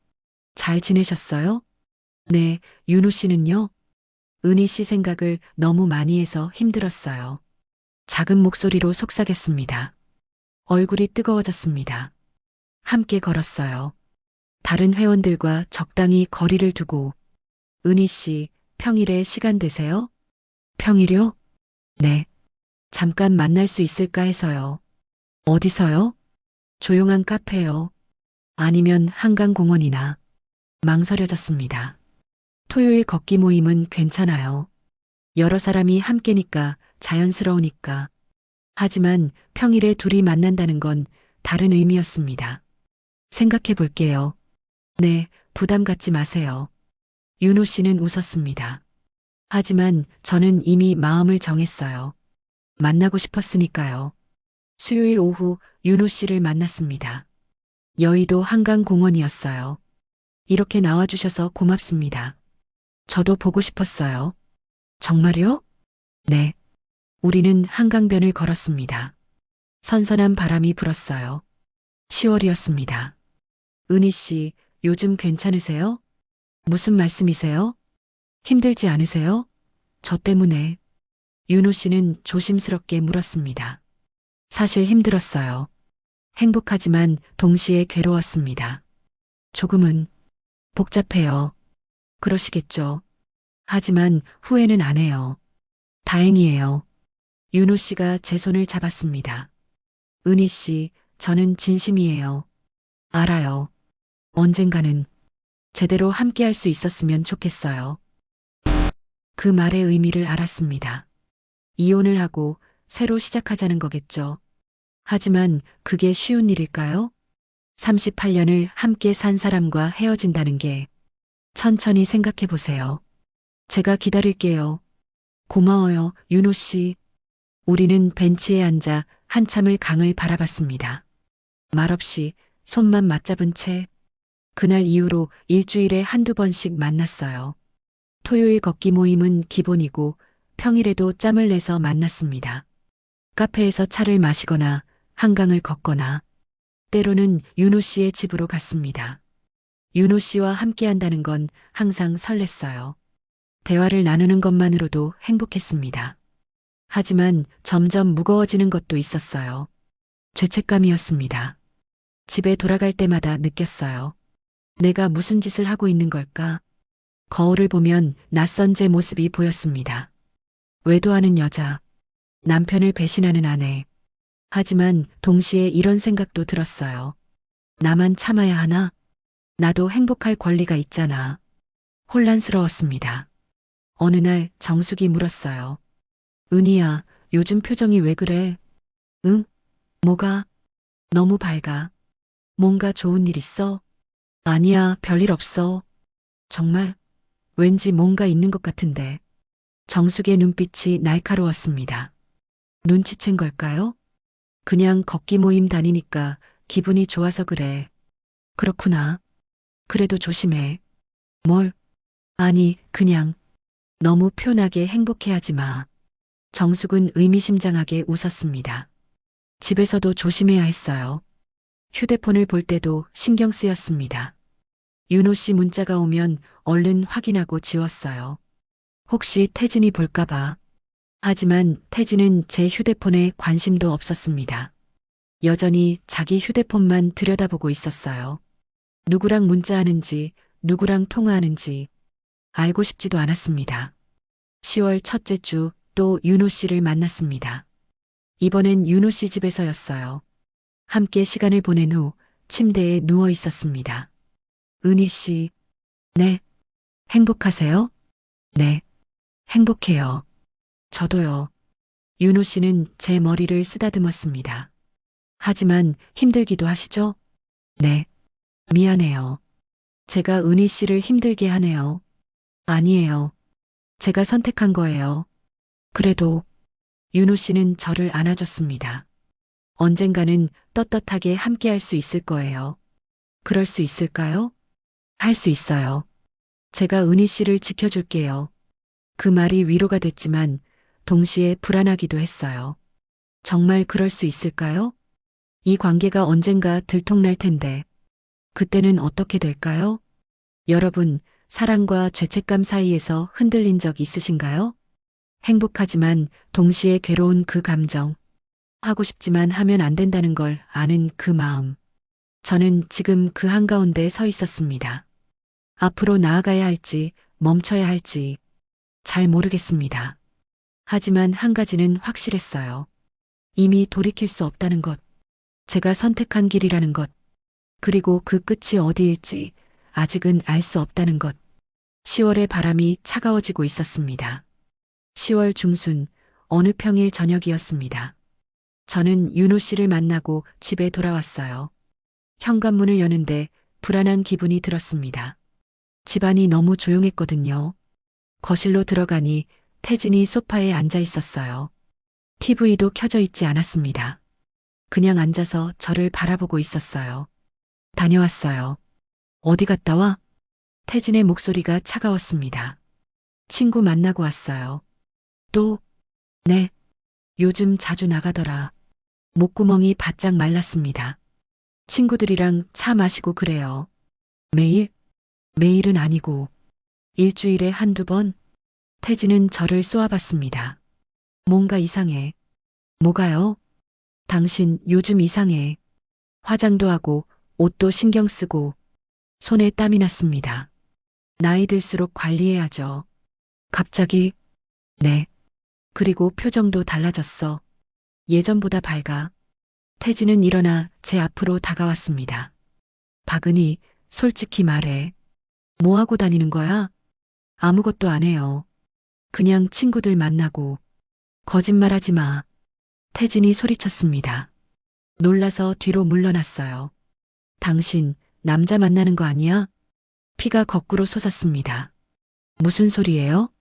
잘 지내셨어요? 네, 윤호 씨는요? 은희 씨 생각을 너무 많이 해서 힘들었어요. 작은 목소리로 속삭였습니다. 얼굴이 뜨거워졌습니다. 함께 걸었어요. 다른 회원들과 적당히 거리를 두고 은희 씨, 평일에 시간 되세요? 평일요? 네. 잠깐 만날 수 있을까 해서요. 어디서요? 조용한 카페요. 아니면 한강공원이나. 망설여졌습니다. 토요일 걷기 모임은 괜찮아요. 여러 사람이 함께니까 자연스러우니까. 하지만 평일에 둘이 만난다는 건 다른 의미였습니다. 생각해 볼게요. 네, 부담 갖지 마세요. 윤호 씨는 웃었습니다. 하지만 저는 이미 마음을 정했어요. 만나고 싶었으니까요. 수요일 오후 윤호 씨를 만났습니다. 여의도 한강공원이었어요. 이렇게 나와주셔서 고맙습니다. 저도 보고 싶었어요. 정말요? 네. 우리는 한강변을 걸었습니다. 선선한 바람이 불었어요. 10월이었습니다. 은희 씨, 요즘 괜찮으세요? 무슨 말씀이세요? 힘들지 않으세요? 저 때문에. 윤호 씨는 조심스럽게 물었습니다. 사실 힘들었어요. 행복하지만 동시에 괴로웠습니다. 조금은 복잡해요. 그러시겠죠. 하지만 후회는 안 해요. 다행이에요. 윤호 씨가 제 손을 잡았습니다. 은희 씨, 저는 진심이에요. 알아요. 언젠가는 제대로 함께할 수 있었으면 좋겠어요. 그 말의 의미를 알았습니다. 이혼을 하고 새로 시작하자는 거겠죠. 하지만 그게 쉬운 일일까요? 38년을 함께 산 사람과 헤어진다는 게 천천히 생각해 보세요. 제가 기다릴게요. 고마워요, 윤호 씨. 우리는 벤치에 앉아 한참을 강을 바라봤습니다. 말없이 손만 맞잡은 채 그날 이후로 일주일에 한두 번씩 만났어요. 토요일 걷기 모임은 기본이고 평일에도 짬을 내서 만났습니다. 카페에서 차를 마시거나 한강을 걷거나 때로는 윤호 씨의 집으로 갔습니다. 윤호 씨와 함께 한다는 건 항상 설렜어요. 대화를 나누는 것만으로도 행복했습니다. 하지만 점점 무거워지는 것도 있었어요. 죄책감이었습니다. 집에 돌아갈 때마다 느꼈어요. 내가 무슨 짓을 하고 있는 걸까? 거울을 보면 낯선 제 모습이 보였습니다. 외도하는 여자, 남편을 배신하는 아내. 하지만 동시에 이런 생각도 들었어요. 나만 참아야 하나? 나도 행복할 권리가 있잖아. 혼란스러웠습니다. 어느 날 정숙이 물었어요. 은희야, 요즘 표정이 왜 그래? 응? 뭐가? 너무 밝아. 뭔가 좋은 일 있어? 아니야, 별일 없어. 정말? 왠지 뭔가 있는 것 같은데. 정숙의 눈빛이 날카로웠습니다. 눈치챈 걸까요? 그냥 걷기 모임 다니니까 기분이 좋아서 그래. 그렇구나. 그래도 조심해. 뭘? 아니, 그냥 너무 편하게 행복해하지 마. 정숙은 의미심장하게 웃었습니다. 집에서도 조심해야 했어요. 휴대폰을 볼 때도 신경 쓰였습니다. 윤호 씨 문자가 오면 얼른 확인하고 지웠어요. 혹시 태진이 볼까봐. 하지만 태진은 제 휴대폰에 관심도 없었습니다. 여전히 자기 휴대폰만 들여다보고 있었어요. 누구랑 문자하는지, 누구랑 통화하는지 알고 싶지도 않았습니다. 10월 첫째 주 또 윤호 씨를 만났습니다. 이번엔 윤호 씨 집에서였어요. 함께 시간을 보낸 후 침대에 누워 있었습니다. 은희 씨, 네. 행복하세요? 네. 행복해요. 저도요. 윤호 씨는 제 머리를 쓰다듬었습니다. 하지만 힘들기도 하시죠? 네. 미안해요. 제가 은희 씨를 힘들게 하네요. 아니에요. 제가 선택한 거예요. 그래도 윤호 씨는 저를 안아줬습니다. 언젠가는 떳떳하게 함께할 수 있을 거예요. 그럴 수 있을까요? 할 수 있어요. 제가 은희 씨를 지켜줄게요. 그 말이 위로가 됐지만 동시에 불안하기도 했어요. 정말 그럴 수 있을까요? 이 관계가 언젠가 들통날 텐데 그때는 어떻게 될까요? 여러분, 사랑과 죄책감 사이에서 흔들린 적 있으신가요? 행복하지만 동시에 괴로운 그 감정. 하고 싶지만 하면 안 된다는 걸 아는 그 마음. 저는 지금 그 한가운데 서 있었습니다. 앞으로 나아가야 할지 멈춰야 할지 잘 모르겠습니다. 하지만 한 가지는 확실했어요. 이미 돌이킬 수 없다는 것. 제가 선택한 길이라는 것. 그리고 그 끝이 어디일지 아직은 알 수 없다는 것. 10월의 바람이 차가워지고 있었습니다. 10월 중순 어느 평일 저녁이었습니다. 저는 윤호 씨를 만나고 집에 돌아왔어요. 현관문을 여는데 불안한 기분이 들었습니다. 집안이 너무 조용했거든요. 거실로 들어가니 태진이 소파에 앉아 있었어요. TV도 켜져 있지 않았습니다. 그냥 앉아서 저를 바라보고 있었어요. 다녀왔어요. 어디 갔다 와? 태진의 목소리가 차가웠습니다. 친구 만나고 왔어요. 또? 네. 요즘 자주 나가더라. 목구멍이 바짝 말랐습니다. 친구들이랑 차 마시고 그래요. 매일? 매일은 아니고 일주일에 한두 번 태진은 저를 쏘아봤습니다. 뭔가 이상해. 뭐가요? 당신 요즘 이상해. 화장도 하고 옷도 신경 쓰고 손에 땀이 났습니다. 나이 들수록 관리해야죠. 갑자기, 네. 그리고 표정도 달라졌어. 예전보다 밝아. 태진은 일어나 제 앞으로 다가왔습니다. 박은희, 솔직히 말해. 뭐 하고 다니는 거야? 아무것도 안 해요. 그냥 친구들 만나고. 거짓말하지 마. 태진이 소리쳤습니다. 놀라서 뒤로 물러났어요. 당신, 남자 만나는 거 아니야? 피가 거꾸로 솟았습니다. 무슨 소리예요?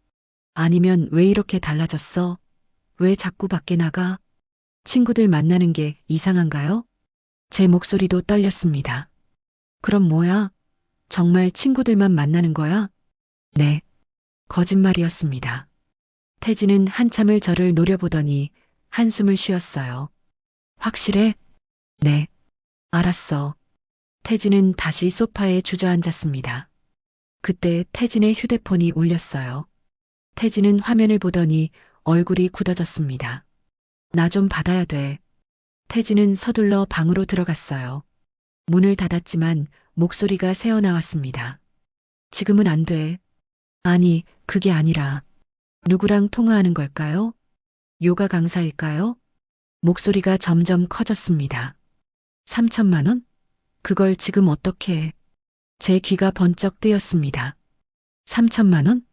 아니면 왜 이렇게 달라졌어? 왜 자꾸 밖에 나가? 친구들 만나는 게 이상한가요? 제 목소리도 떨렸습니다. 그럼 뭐야? 정말 친구들만 만나는 거야? 네. 거짓말이었습니다. 태진은 한참을 저를 노려보더니 한숨을 쉬었어요. 확실해? 네. 알았어. 태진은 다시 소파에 주저앉았습니다. 그때 태진의 휴대폰이 울렸어요. 태진은 화면을 보더니 얼굴이 굳어졌습니다. 나 좀 받아야 돼. 태진은 서둘러 방으로 들어갔어요. 문을 닫았지만 목소리가 새어나왔습니다. 지금은 안 돼. 아니, 그게 아니라. 누구랑 통화하는 걸까요? 요가 강사일까요? 목소리가 점점 커졌습니다. 3천만 원? 그걸 지금 어떻게 해? 제 귀가 번쩍 뜨였습니다. 3천만 원?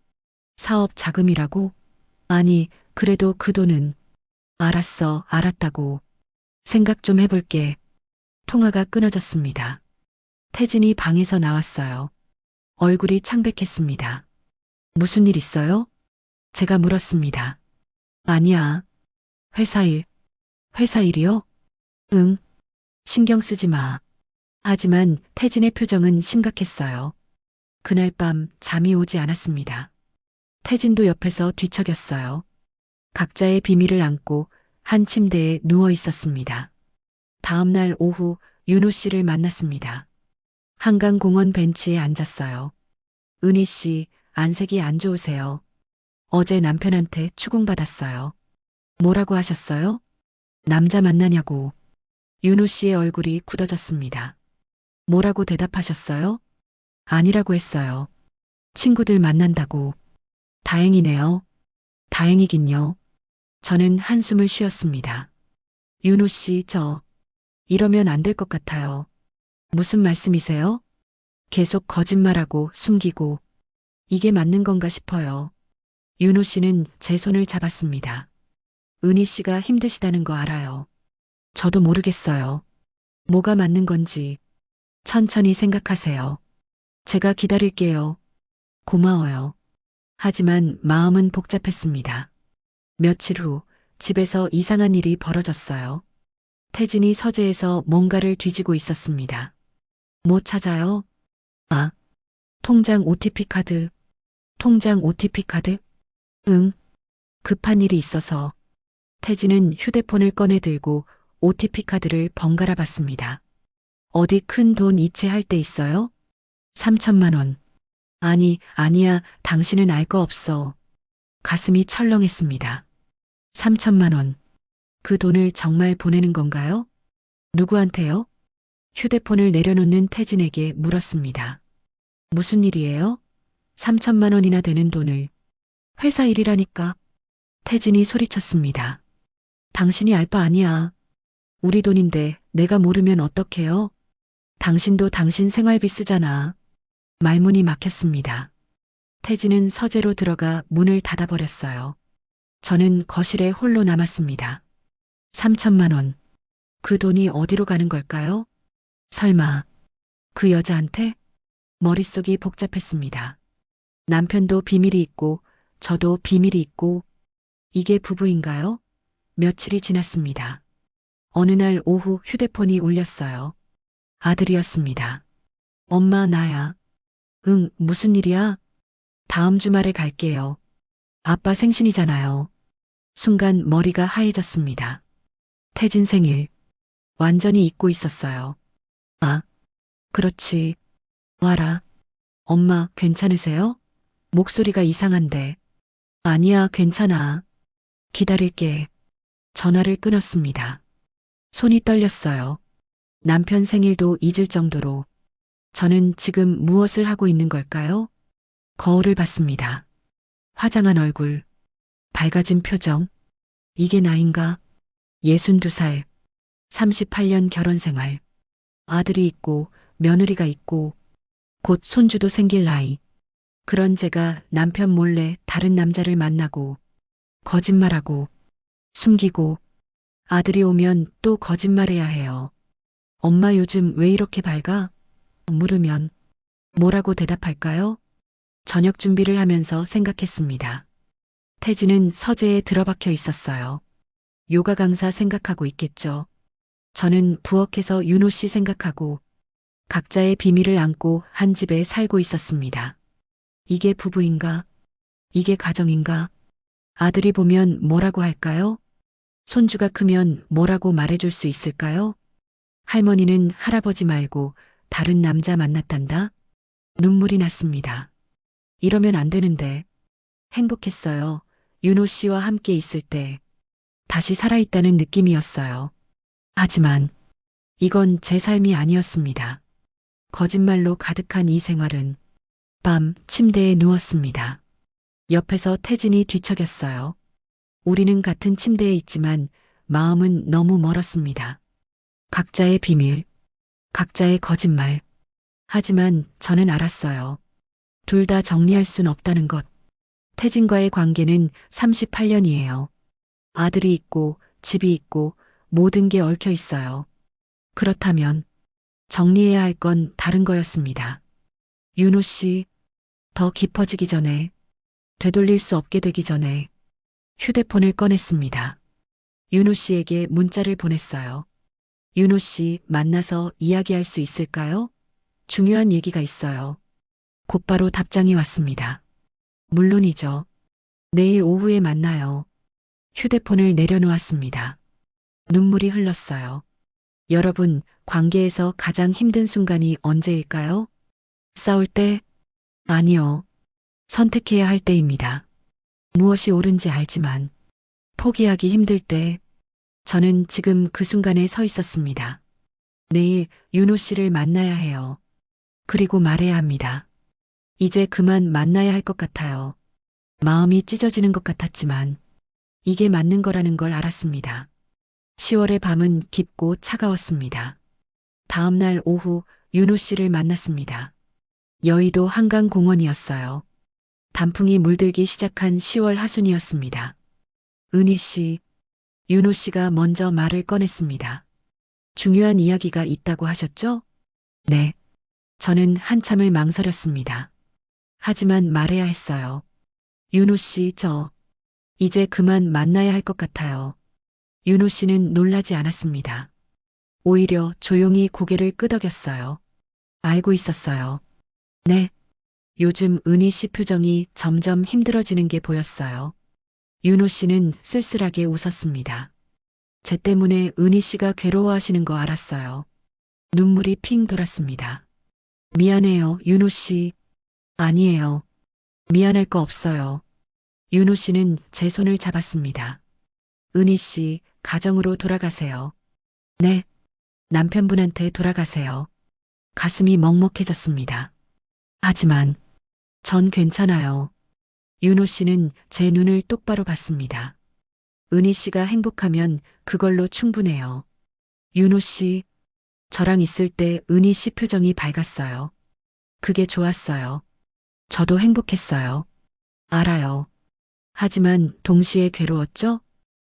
사업 자금이라고? 아니, 그래도 그 돈은. 알았어, 알았다고. 생각 좀 해볼게. 통화가 끊어졌습니다. 태진이 방에서 나왔어요. 얼굴이 창백했습니다. 무슨 일 있어요? 제가 물었습니다. 아니야. 회사 일. 회사 일이요? 응. 신경 쓰지 마. 하지만 태진의 표정은 심각했어요. 그날 밤 잠이 오지 않았습니다. 태진도 옆에서 뒤척였어요. 각자의 비밀을 안고 한 침대에 누워 있었습니다. 다음 날 오후 윤호 씨를 만났습니다. 한강공원 벤치에 앉았어요. 은희 씨, 안색이 안 좋으세요. 어제 남편한테 추궁받았어요. 뭐라고 하셨어요? 남자 만나냐고. 윤호 씨의 얼굴이 굳어졌습니다. 뭐라고 대답하셨어요? 아니라고 했어요. 친구들 만난다고. 다행이네요. 다행이긴요. 저는 한숨을 쉬었습니다. 윤호 씨, 이러면 안 될 것 같아요. 무슨 말씀이세요? 계속 거짓말하고 숨기고. 이게 맞는 건가 싶어요. 윤호 씨는 제 손을 잡았습니다. 은희 씨가 힘드시다는 거 알아요. 저도 모르겠어요. 뭐가 맞는 건지. 천천히 생각하세요. 제가 기다릴게요. 고마워요. 하지만 마음은 복잡했습니다. 며칠 후 집에서 이상한 일이 벌어졌어요. 태진이 서재에서 뭔가를 뒤지고 있었습니다. 뭐 찾아요? 아, 통장 OTP 카드. 통장 OTP 카드? 응. 급한 일이 있어서. 태진은 휴대폰을 꺼내 들고 OTP 카드를 번갈아 봤습니다. 어디 큰 돈 이체할 때 있어요? 3천만 원. 아니야, 당신은 알 거 없어. 가슴이 철렁했습니다. 3천만 원. 그 돈을 정말 보내는 건가요? 누구한테요? 휴대폰을 내려놓는 태진에게 물었습니다. 무슨 일이에요? 3천만 원이나 되는 돈을. 회사 일이라니까. 태진이 소리쳤습니다. 당신이 알 바 아니야. 우리 돈인데 내가 모르면 어떡해요? 당신도 당신 생활비 쓰잖아. 말문이 막혔습니다. 태진은 서재로 들어가 문을 닫아버렸어요. 저는 거실에 홀로 남았습니다. 3천만 원. 그 돈이 어디로 가는 걸까요? 설마 그 여자한테? 머릿속이 복잡했습니다. 남편도 비밀이 있고 저도 비밀이 있고 이게 부부인가요? 며칠이 지났습니다. 어느 날 오후 휴대폰이 울렸어요. 아들이었습니다. 엄마, 나야. 응, 무슨 일이야? 다음 주말에 갈게요. 아빠 생신이잖아요. 순간 머리가 하얘졌습니다. 태진 생일. 완전히 잊고 있었어요. 아, 그렇지. 와라. 엄마, 괜찮으세요? 목소리가 이상한데. 아니야, 괜찮아. 기다릴게. 전화를 끊었습니다. 손이 떨렸어요. 남편 생일도 잊을 정도로. 저는 지금 무엇을 하고 있는 걸까요? 거울을 봤습니다. 화장한 얼굴, 밝아진 표정. 이게 나인가? 62살, 38년 결혼 생활. 아들이 있고 며느리가 있고 곧 손주도 생길 나이. 그런 제가 남편 몰래 다른 남자를 만나고 거짓말하고 숨기고 아들이 오면 또 거짓말해야 해요. 엄마 요즘 왜 이렇게 밝아? 물으면 뭐라고 대답할까요? 저녁 준비를 하면서 생각했습니다. 태진은 서재에 들어박혀 있었어요. 요가 강사 생각하고 있겠죠. 저는 부엌에서 윤호 씨 생각하고 각자의 비밀을 안고 한 집에 살고 있었습니다. 이게 부부인가? 이게 가정인가? 아들이 보면 뭐라고 할까요? 손주가 크면 뭐라고 말해줄 수 있을까요? 할머니는 할아버지 말고 다른 남자 만났단다? 눈물이 났습니다. 이러면 안 되는데. 행복했어요. 윤호 씨와 함께 있을 때 다시 살아있다는 느낌이었어요. 하지만 이건 제 삶이 아니었습니다. 거짓말로 가득한 이 생활은 밤 침대에 누웠습니다. 옆에서 태진이 뒤척였어요. 우리는 같은 침대에 있지만 마음은 너무 멀었습니다. 각자의 비밀, 각자의 거짓말. 하지만 저는 알았어요. 둘 다 정리할 순 없다는 것. 태진과의 관계는 38년이에요. 아들이 있고 집이 있고 모든 게 얽혀 있어요. 그렇다면 정리해야 할 건 다른 거였습니다. 윤호 씨, 더 깊어지기 전에, 되돌릴 수 없게 되기 전에 휴대폰을 꺼냈습니다. 윤호 씨에게 문자를 보냈어요. 윤호 씨 만나서 이야기할 수 있을까요? 중요한 얘기가 있어요. 곧바로 답장이 왔습니다. 물론이죠. 내일 오후에 만나요. 휴대폰을 내려놓았습니다. 눈물이 흘렀어요. 여러분, 관계에서 가장 힘든 순간이 언제일까요? 싸울 때? 아니요. 선택해야 할 때입니다. 무엇이 옳은지 알지만 포기하기 힘들 때 저는 지금 그 순간에 서 있었습니다. 내일 윤호 씨를 만나야 해요. 그리고 말해야 합니다. 이제 그만 만나야 할 것 같아요. 마음이 찢어지는 것 같았지만 이게 맞는 거라는 걸 알았습니다. 10월의 밤은 깊고 차가웠습니다. 다음 날 오후 윤호 씨를 만났습니다. 여의도 한강공원이었어요. 단풍이 물들기 시작한 10월 하순이었습니다. 은희 씨, 윤호 씨가 먼저 말을 꺼냈습니다. 중요한 이야기가 있다고 하셨죠? 네. 저는 한참을 망설였습니다. 하지만 말해야 했어요. 윤호 씨, 이제 그만 만나야 할 것 같아요. 윤호 씨는 놀라지 않았습니다. 오히려 조용히 고개를 끄덕였어요. 알고 있었어요. 네. 요즘 은희 씨 표정이 점점 힘들어지는 게 보였어요. 윤호 씨는 쓸쓸하게 웃었습니다. 제 때문에 은희 씨가 괴로워하시는 거 알았어요. 눈물이 핑 돌았습니다. 미안해요, 윤호 씨. 아니에요. 미안할 거 없어요. 윤호 씨는 제 손을 잡았습니다. 은희 씨, 가정으로 돌아가세요. 네. 남편분한테 돌아가세요. 가슴이 먹먹해졌습니다. 하지만 전 괜찮아요. 윤호 씨는 제 눈을 똑바로 봤습니다. 은희 씨가 행복하면 그걸로 충분해요. 윤호 씨, 저랑 있을 때 은희 씨 표정이 밝았어요. 그게 좋았어요. 저도 행복했어요. 알아요. 하지만 동시에 괴로웠죠?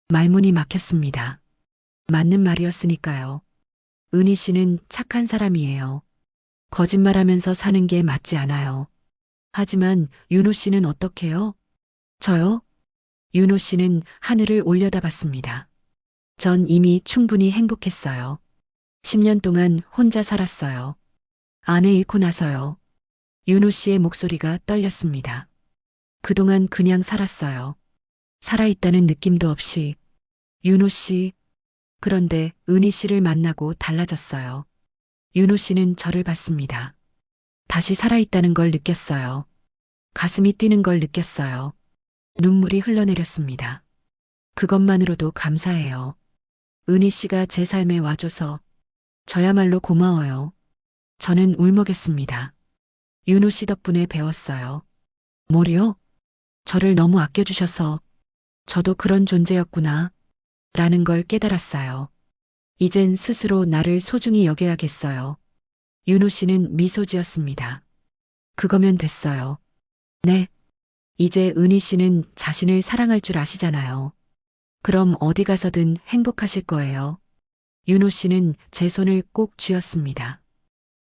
말문이 막혔습니다. 맞는 말이었으니까요. 은희 씨는 착한 사람이에요. 거짓말하면서 사는 게 맞지 않아요. 하지만 윤호 씨는 어떡해요? 저요? 윤호 씨는 하늘을 올려다봤습니다. 전 이미 충분히 행복했어요. 10년 동안 혼자 살았어요. 아내 잃고 나서요. 윤호 씨의 목소리가 떨렸습니다. 그동안 그냥 살았어요. 살아있다는 느낌도 없이. 윤호 씨. 그런데 은희 씨를 만나고 달라졌어요. 윤호 씨는 저를 봤습니다. 다시 살아있다는 걸 느꼈어요. 가슴이 뛰는 걸 느꼈어요. 눈물이 흘러내렸습니다. 그것만으로도 감사해요. 은희 씨가 제 삶에 와줘서 저야말로 고마워요. 저는 울먹였습니다. 윤호 씨 덕분에 배웠어요. 뭐요? 저를 너무 아껴주셔서 저도 그런 존재였구나. 라는 걸 깨달았어요. 이젠 스스로 나를 소중히 여겨야겠어요. 윤호 씨는 미소 지었습니다. 그거면 됐어요. 네. 이제 은희 씨는 자신을 사랑할 줄 아시잖아요. 그럼 어디 가서든 행복하실 거예요. 윤호 씨는 제 손을 꼭 쥐었습니다.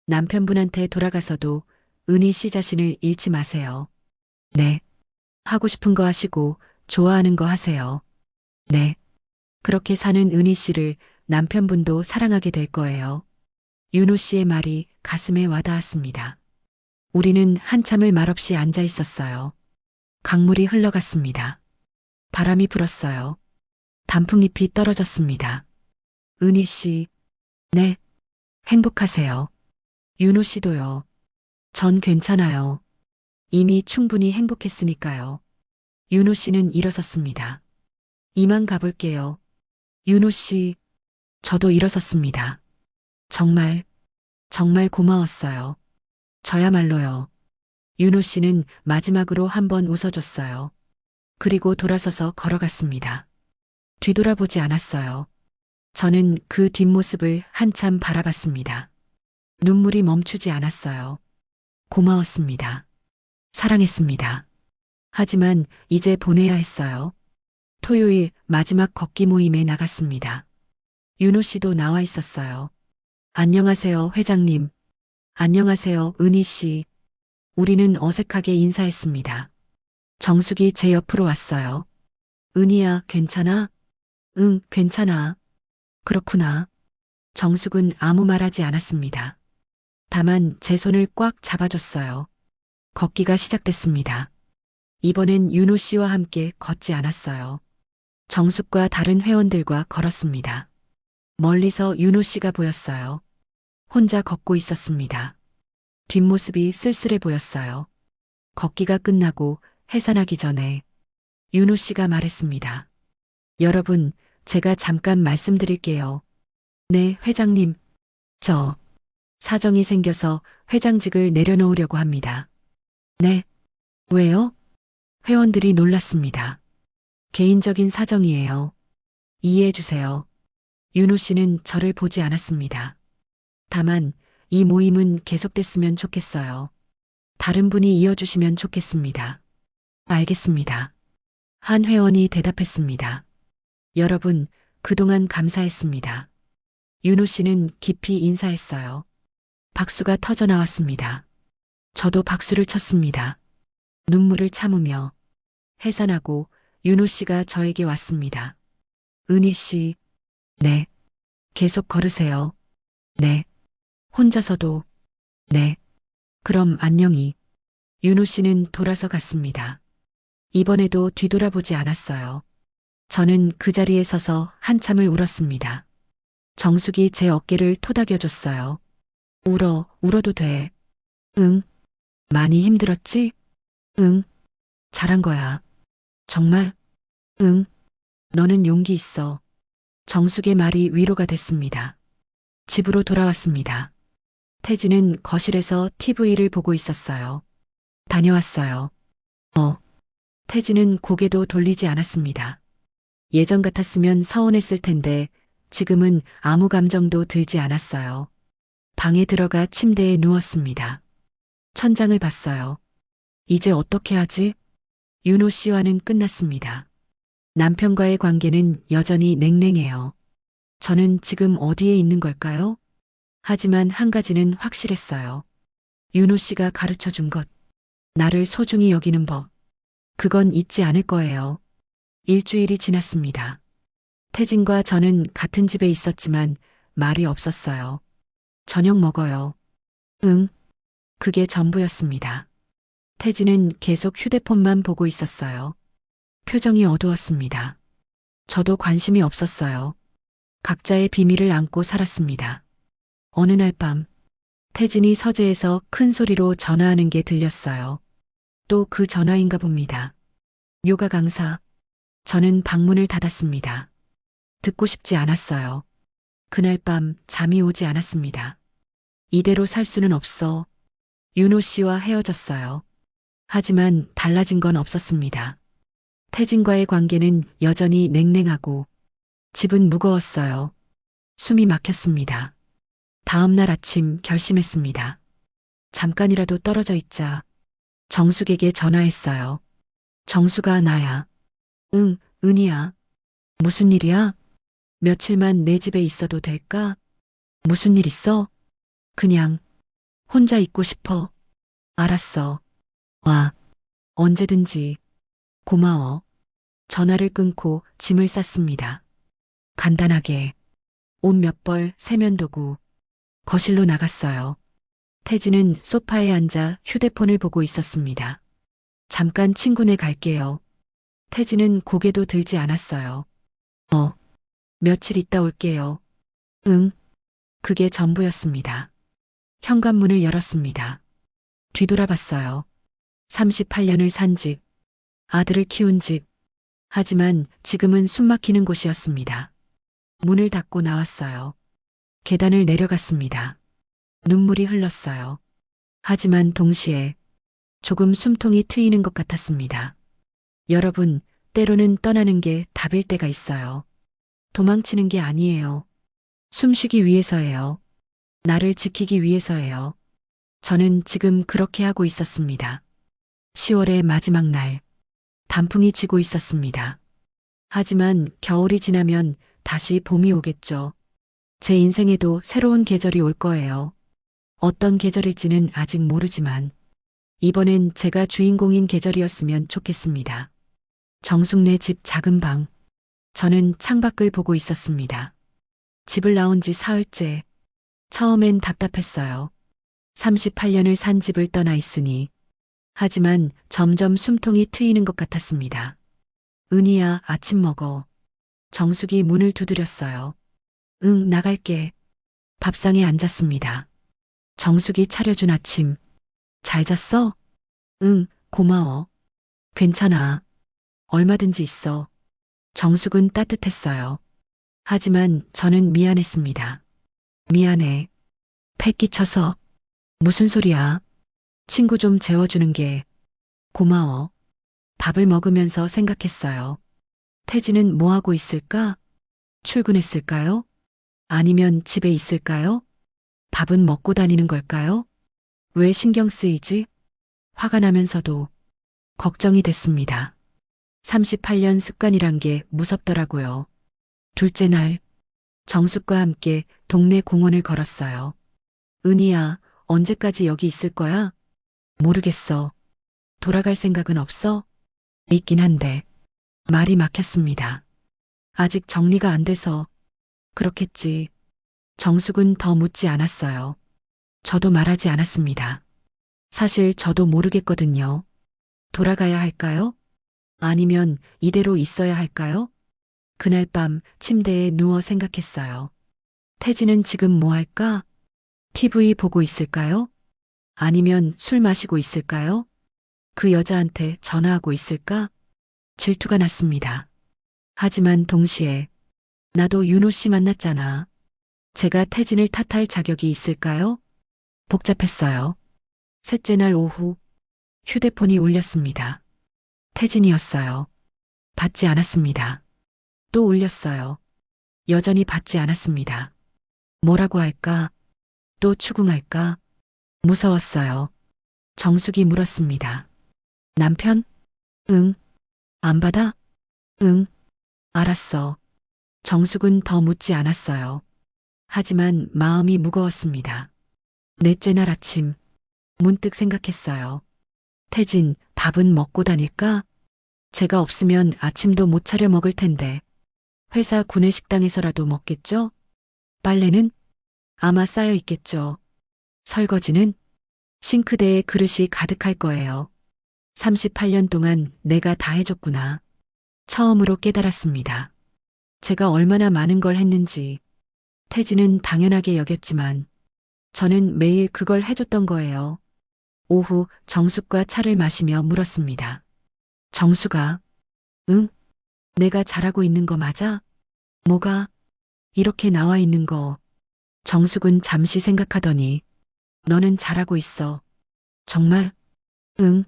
남편분한테 돌아가서도 은희 씨 자신을 잃지 마세요. 네. 하고 싶은 거 하시고 좋아하는 거 하세요. 네. 그렇게 사는 은희 씨를 남편분도 사랑하게 될 거예요. 윤호 씨의 말이 가슴에 와닿았습니다. 우리는 한참을 말없이 앉아 있었어요. 강물이 흘러갔습니다. 바람이 불었어요. 단풍잎이 떨어졌습니다. 은희 씨, 네. 행복하세요. 윤호 씨도요. 전 괜찮아요. 이미 충분히 행복했으니까요. 윤호 씨는 일어섰습니다. 이만 가볼게요. 윤호 씨, 저도 일어섰습니다. 정말, 정말 고마웠어요. 저야말로요. 윤호 씨는 마지막으로 한번 웃어줬어요. 그리고 돌아서서 걸어갔습니다. 뒤돌아보지 않았어요. 저는 그 뒷모습을 한참 바라봤습니다. 눈물이 멈추지 않았어요. 고마웠습니다. 사랑했습니다. 하지만 이제 보내야 했어요. 토요일 마지막 걷기 모임에 나갔습니다. 윤호 씨도 나와 있었어요. 안녕하세요, 회장님. 안녕하세요, 은희 씨. 우리는 어색하게 인사했습니다. 정숙이 제 옆으로 왔어요. 은희야, 괜찮아? 응, 괜찮아. 그렇구나. 정숙은 아무 말하지 않았습니다. 다만 제 손을 꽉 잡아줬어요. 걷기가 시작됐습니다. 이번엔 윤호 씨와 함께 걷지 않았어요. 정숙과 다른 회원들과 걸었습니다. 멀리서 윤호 씨가 보였어요. 혼자 걷고 있었습니다. 뒷모습이 쓸쓸해 보였어요. 걷기가 끝나고 해산하기 전에 윤호 씨가 말했습니다. 여러분, 제가 잠깐 말씀드릴게요. 네, 회장님. 저 사정이 생겨서 회장직을 내려놓으려고 합니다. 네. 왜요? 회원들이 놀랐습니다. 개인적인 사정이에요. 이해해 주세요. 윤호 씨는 저를 보지 않았습니다. 다만 이 모임은 계속됐으면 좋겠어요. 다른 분이 이어주시면 좋겠습니다. 알겠습니다. 한 회원이 대답했습니다. 여러분, 그동안 감사했습니다. 윤호 씨는 깊이 인사했어요. 박수가 터져 나왔습니다. 저도 박수를 쳤습니다. 눈물을 참으며 해산하고 윤호 씨가 저에게 왔습니다. 은희 씨, 네. 계속 걸으세요. 네. 혼자서도, 네. 그럼 안녕히. 윤호 씨는 돌아서 갔습니다. 이번에도 뒤돌아보지 않았어요. 저는 그 자리에 서서 한참을 울었습니다. 정숙이 제 어깨를 토닥여줬어요. 울어도 돼. 응. 많이 힘들었지? 응. 잘한 거야. 정말? 응. 너는 용기 있어. 정숙의 말이 위로가 됐습니다. 집으로 돌아왔습니다. 태진은 거실에서 TV를 보고 있었어요. 다녀왔어요. 태진은 고개도 돌리지 않았습니다. 예전 같았으면 서운했을 텐데 지금은 아무 감정도 들지 않았어요. 방에 들어가 침대에 누웠습니다. 천장을 봤어요. 이제 어떻게 하지? 윤호 씨와는 끝났습니다. 남편과의 관계는 여전히 냉랭해요. 저는 지금 어디에 있는 걸까요? 하지만 한 가지는 확실했어요. 윤호 씨가 가르쳐 준 것, 나를 소중히 여기는 법, 그건 잊지 않을 거예요. 일주일이 지났습니다. 태진과 저는 같은 집에 있었지만 말이 없었어요. 저녁 먹어요. 응. 그게 전부였습니다. 태진은 계속 휴대폰만 보고 있었어요. 표정이 어두웠습니다. 저도 관심이 없었어요. 각자의 비밀을 안고 살았습니다. 어느 날 밤, 태진이 서재에서 큰 소리로 전화하는 게 들렸어요. 또 그 전화인가 봅니다. 요가 강사. 저는 방문을 닫았습니다. 듣고 싶지 않았어요. 그날 밤 잠이 오지 않았습니다. 이대로 살 수는 없어. 윤호 씨와 헤어졌어요. 하지만 달라진 건 없었습니다. 태진과의 관계는 여전히 냉랭하고 집은 무거웠어요. 숨이 막혔습니다. 다음 날 아침 결심했습니다. 잠깐이라도 떨어져 있자. 정숙에게 전화했어요. 정수가 나야. 응, 은희야. 무슨 일이야? 며칠만 내 집에 있어도 될까? 무슨 일 있어? 그냥 혼자 있고 싶어. 알았어. 와. 언제든지. 고마워. 전화를 끊고 짐을 쌌습니다. 간단하게 옷 몇 벌, 세면도구. 거실로 나갔어요. 태진은 소파에 앉아 휴대폰을 보고 있었습니다. 잠깐 친구네 갈게요. 태진은 고개도 들지 않았어요. 며칠 있다 올게요. 응. 그게 전부였습니다. 현관문을 열었습니다. 뒤돌아봤어요. 38년을 산 집, 아들을 키운 집. 하지만 지금은 숨막히는 곳이었습니다. 문을 닫고 나왔어요. 계단을 내려갔습니다. 눈물이 흘렀어요. 하지만 동시에 조금 숨통이 트이는 것 같았습니다. 여러분, 때로는 떠나는 게 답일 때가 있어요. 도망치는 게 아니에요. 숨쉬기 위해서예요. 나를 지키기 위해서예요. 저는 지금 그렇게 하고 있었습니다. 10월의 마지막 날, 단풍이 지고 있었습니다. 하지만 겨울이 지나면 다시 봄이 오겠죠. 제 인생에도 새로운 계절이 올 거예요. 어떤 계절일지는 아직 모르지만 이번엔 제가 주인공인 계절이었으면 좋겠습니다. 정숙네 집 작은 방. 저는 창밖을 보고 있었습니다. 집을 나온 지 사흘째. 처음엔 답답했어요. 38년을 산 집을 떠나 있으니. 하지만 점점 숨통이 트이는 것 같았습니다. 은희야, 아침 먹어. 정숙이 문을 두드렸어요. 응, 나갈게. 밥상에 앉았습니다. 정숙이 차려준 아침. 잘 잤어? 응, 고마워. 괜찮아. 얼마든지 있어. 정숙은 따뜻했어요. 하지만 저는 미안했습니다. 미안해. 패 끼쳐서. 무슨 소리야? 친구 좀 재워주는 게. 고마워. 밥을 먹으면서 생각했어요. 태진은 뭐 하고 있을까? 출근했을까요? 아니면 집에 있을까요? 밥은 먹고 다니는 걸까요? 왜 신경 쓰이지? 화가 나면서도 걱정이 됐습니다. 38년 습관이란 게 무섭더라고요. 둘째 날, 정숙과 함께 동네 공원을 걸었어요. 은희야, 언제까지 여기 있을 거야? 모르겠어. 돌아갈 생각은 없어? 있긴 한데. 말이 막혔습니다. 아직 정리가 안 돼서. 그렇겠지. 정숙은 더 묻지 않았어요. 저도 말하지 않았습니다. 사실 저도 모르겠거든요. 돌아가야 할까요? 아니면 이대로 있어야 할까요? 그날 밤 침대에 누워 생각했어요. 태진은 지금 뭐 할까? TV 보고 있을까요? 아니면 술 마시고 있을까요? 그 여자한테 전화하고 있을까? 질투가 났습니다. 하지만 동시에 나도 윤호 씨 만났잖아. 제가 태진을 탓할 자격이 있을까요? 복잡했어요. 셋째 날 오후 휴대폰이 울렸습니다. 태진이었어요. 받지 않았습니다. 또 울렸어요. 여전히 받지 않았습니다. 뭐라고 할까? 또 추궁할까? 무서웠어요. 정숙이 물었습니다. 남편? 응. 안 받아? 응. 알았어. 정숙은 더 묻지 않았어요. 하지만 마음이 무거웠습니다. 넷째 날 아침, 문득 생각했어요. 태진, 밥은 먹고 다닐까? 제가 없으면 아침도 못 차려 먹을 텐데. 회사 구내식당에서라도 먹겠죠? 빨래는? 아마 쌓여 있겠죠. 설거지는? 싱크대에 그릇이 가득할 거예요. 38년 동안 내가 다 해줬구나. 처음으로 깨달았습니다. 제가 얼마나 많은 걸 했는지. 태진은 당연하게 여겼지만 저는 매일 그걸 해줬던 거예요. 오후 정숙과 차를 마시며 물었습니다. 정숙아, 응? 내가 잘하고 있는 거 맞아? 뭐가? 이렇게 나와 있는 거. 정숙은 잠시 생각하더니 너는 잘하고 있어. 정말? 응.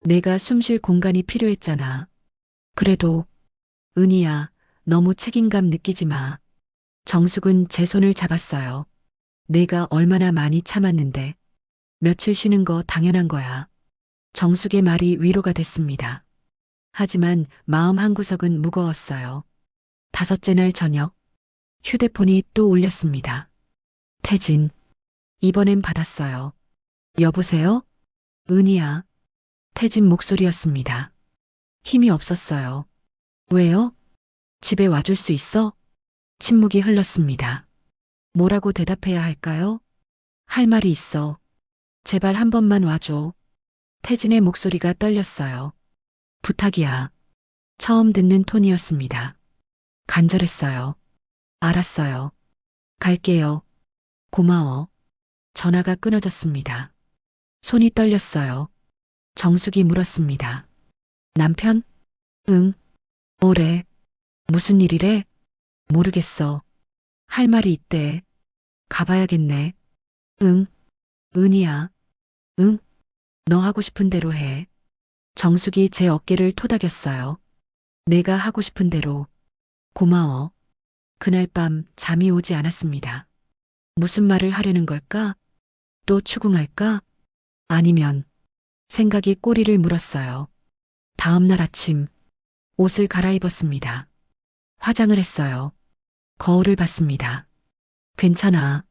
내가 숨쉴 공간이 필요했잖아. 그래도 은희야, 너무 책임감 느끼지 마. 정숙은 제 손을 잡았어요. 내가 얼마나 많이 참았는데 며칠 쉬는 거 당연한 거야. 정숙의 말이 위로가 됐습니다. 하지만 마음 한구석은 무거웠어요. 다섯째 날 저녁 휴대폰이 또 울렸습니다. 태진, 이번엔 받았어요. 여보세요? 은희야. 태진 목소리였습니다. 힘이 없었어요. 왜요? 집에 와줄 수 있어? 침묵이 흘렀습니다. 뭐라고 대답해야 할까요? 할 말이 있어. 제발 한 번만 와줘. 태진의 목소리가 떨렸어요. 부탁이야. 처음 듣는 톤이었습니다. 간절했어요. 알았어요. 갈게요. 고마워. 전화가 끊어졌습니다. 손이 떨렸어요. 정숙이 물었습니다. 남편? 응. 뭐래? 무슨 일이래? 모르겠어. 할 말이 있대. 가봐야겠네. 응. 은희야. 응. 너 하고 싶은 대로 해. 정숙이 제 어깨를 토닥였어요. 내가 하고 싶은 대로. 고마워. 그날 밤 잠이 오지 않았습니다. 무슨 말을 하려는 걸까? 또 추궁할까? 아니면 생각이 꼬리를 물었어요. 다음 날 아침 옷을 갈아입었습니다. 화장을 했어요. 거울을 봤습니다. 괜찮아.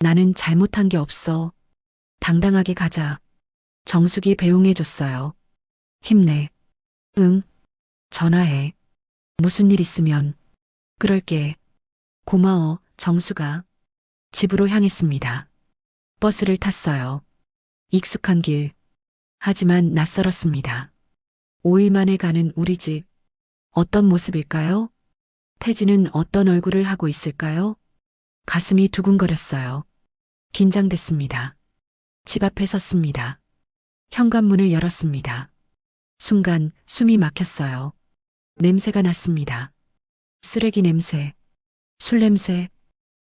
나는 잘못한 게 없어. 당당하게 가자. 정숙이 배웅해줬어요. 힘내. 응. 전화해. 무슨 일 있으면. 그럴게. 고마워, 정숙아. 집으로 향했습니다. 버스를 탔어요. 익숙한 길. 하지만 낯설었습니다. 5일 만에 가는 우리 집. 어떤 모습일까요? 태진은 어떤 얼굴을 하고 있을까요? 가슴이 두근거렸어요. 긴장됐습니다. 집 앞에 섰습니다. 현관문을 열었습니다. 순간 숨이 막혔어요. 냄새가 났습니다. 쓰레기 냄새, 술 냄새.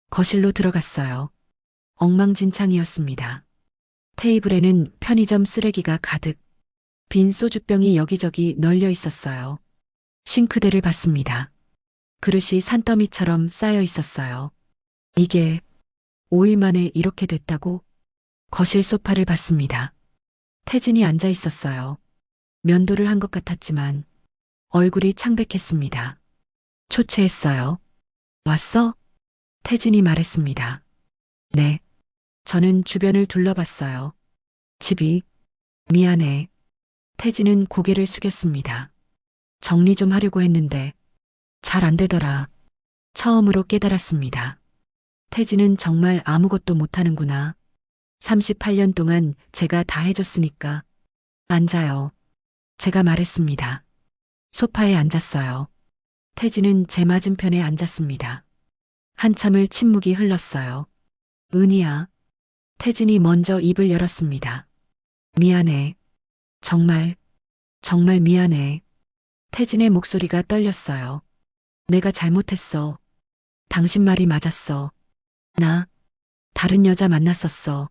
거실로 들어갔어요. 엉망진창이었습니다. 테이블에는 편의점 쓰레기가 가득, 빈 소주병이 여기저기 널려 있었어요. 싱크대를 봤습니다. 그릇이 산더미처럼 쌓여 있었어요. 이게 5일 만에 이렇게 됐다고? 거실 소파를 봤습니다. 태진이 앉아 있었어요. 면도를 한 것 같았지만 얼굴이 창백했습니다. 초췌했어요. 왔어? 태진이 말했습니다. 네. 저는 주변을 둘러봤어요. 집이. 미안해. 태진은 고개를 숙였습니다. 정리 좀 하려고 했는데 잘 안 되더라. 처음으로 깨달았습니다. 태진은 정말 아무것도 못하는구나. 38년 동안 제가 다 해줬으니까. 앉아요. 제가 말했습니다. 소파에 앉았어요. 태진은 제 맞은편에 앉았습니다. 한참을 침묵이 흘렀어요. 은희야. 태진이 먼저 입을 열었습니다. 미안해. 정말, 정말 미안해. 태진의 목소리가 떨렸어요. 내가 잘못했어. 당신 말이 맞았어. 나 다른 여자 만났었어.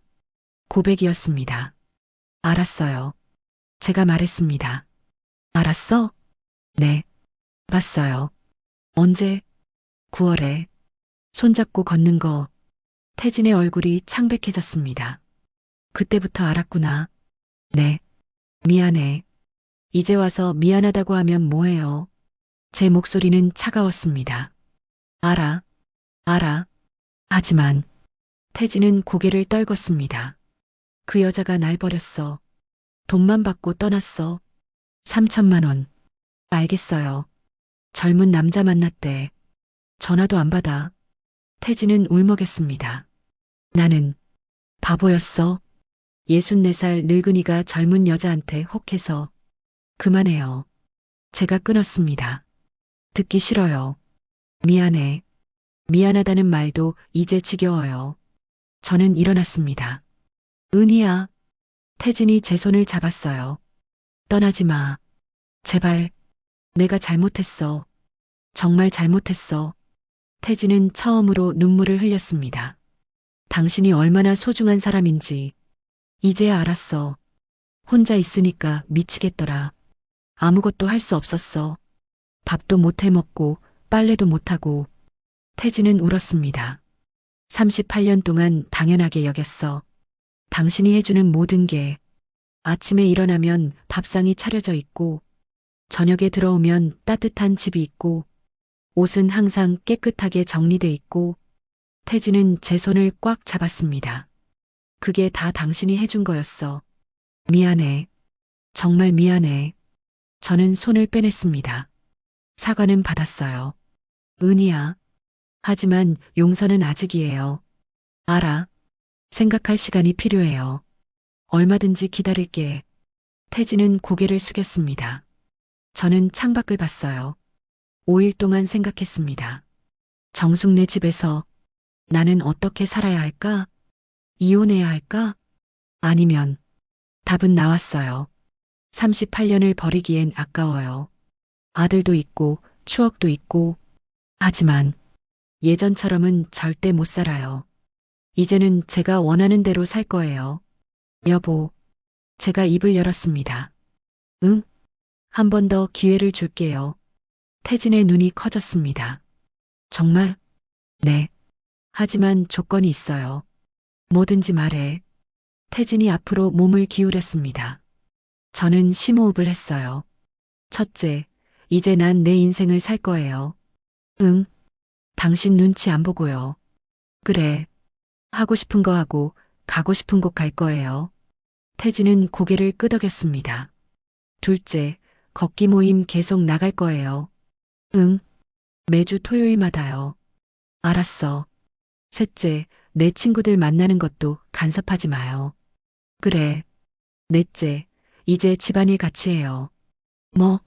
고백이었습니다. 알았어요. 제가 말했습니다. 알았어? 네. 봤어요. 언제? 9월에. 손잡고 걷는 거. 태진의 얼굴이 창백해졌습니다. 그때부터 알았구나. 네. 미안해. 이제 와서 미안하다고 하면 뭐해요? 제 목소리는 차가웠습니다. 알아. 알아. 하지만 태진은 고개를 떨궜습니다. 그 여자가 날 버렸어. 돈만 받고 떠났어. 3천만 원. 알겠어요. 젊은 남자 만났대. 전화도 안 받아. 태진은 울먹였습니다. 나는 바보였어. 64살 늙은이가 젊은 여자한테 혹해서. 그만해요. 제가 끊었습니다. 듣기 싫어요. 미안해. 미안하다는 말도 이제 지겨워요. 저는 일어났습니다. 은희야. 태진이 제 손을 잡았어요. 떠나지 마. 제발. 내가 잘못했어. 정말 잘못했어. 태진은 처음으로 눈물을 흘렸습니다. 당신이 얼마나 소중한 사람인지 이제야 알았어. 혼자 있으니까 미치겠더라. 아무것도 할 수 없었어. 밥도 못 해 먹고 빨래도 못 하고. 태진은 울었습니다. 38년 동안 당연하게 여겼어. 당신이 해주는 모든 게 아침에 일어나면 밥상이 차려져 있고 저녁에 들어오면 따뜻한 집이 있고 옷은 항상 깨끗하게 정리돼 있고. 태진은 제 손을 꽉 잡았습니다. 그게 다 당신이 해준 거였어. 미안해. 정말 미안해. 저는 손을 빼냈습니다. 사과는 받았어요. 은희야. 하지만 용서는 아직이에요. 알아. 생각할 시간이 필요해요. 얼마든지 기다릴게. 태진은 고개를 숙였습니다. 저는 창밖을 봤어요. 5일 동안 생각했습니다. 정숙네 집에서 나는 어떻게 살아야 할까? 이혼해야 할까? 아니면 답은 나왔어요. 38년을 버리기엔 아까워요. 아들도 있고 추억도 있고. 하지만 예전처럼은 절대 못 살아요. 이제는 제가 원하는 대로 살 거예요. 여보, 제가 입을 열었습니다. 응? 한 번 더 기회를 줄게요. 태진의 눈이 커졌습니다. 정말? 네. 하지만 조건이 있어요. 뭐든지 말해. 태진이 앞으로 몸을 기울였습니다. 저는 심호흡을 했어요. 첫째, 이제 난 내 인생을 살 거예요. 응. 당신 눈치 안 보고요. 그래. 하고 싶은 거 하고 가고 싶은 곳 갈 거예요. 태진은 고개를 끄덕였습니다. 둘째, 걷기 모임 계속 나갈 거예요. 응. 매주 토요일마다요. 알았어. 셋째, 내 친구들 만나는 것도 간섭하지 마요. 그래. 넷째, 이제 집안일 같이 해요. 뭐?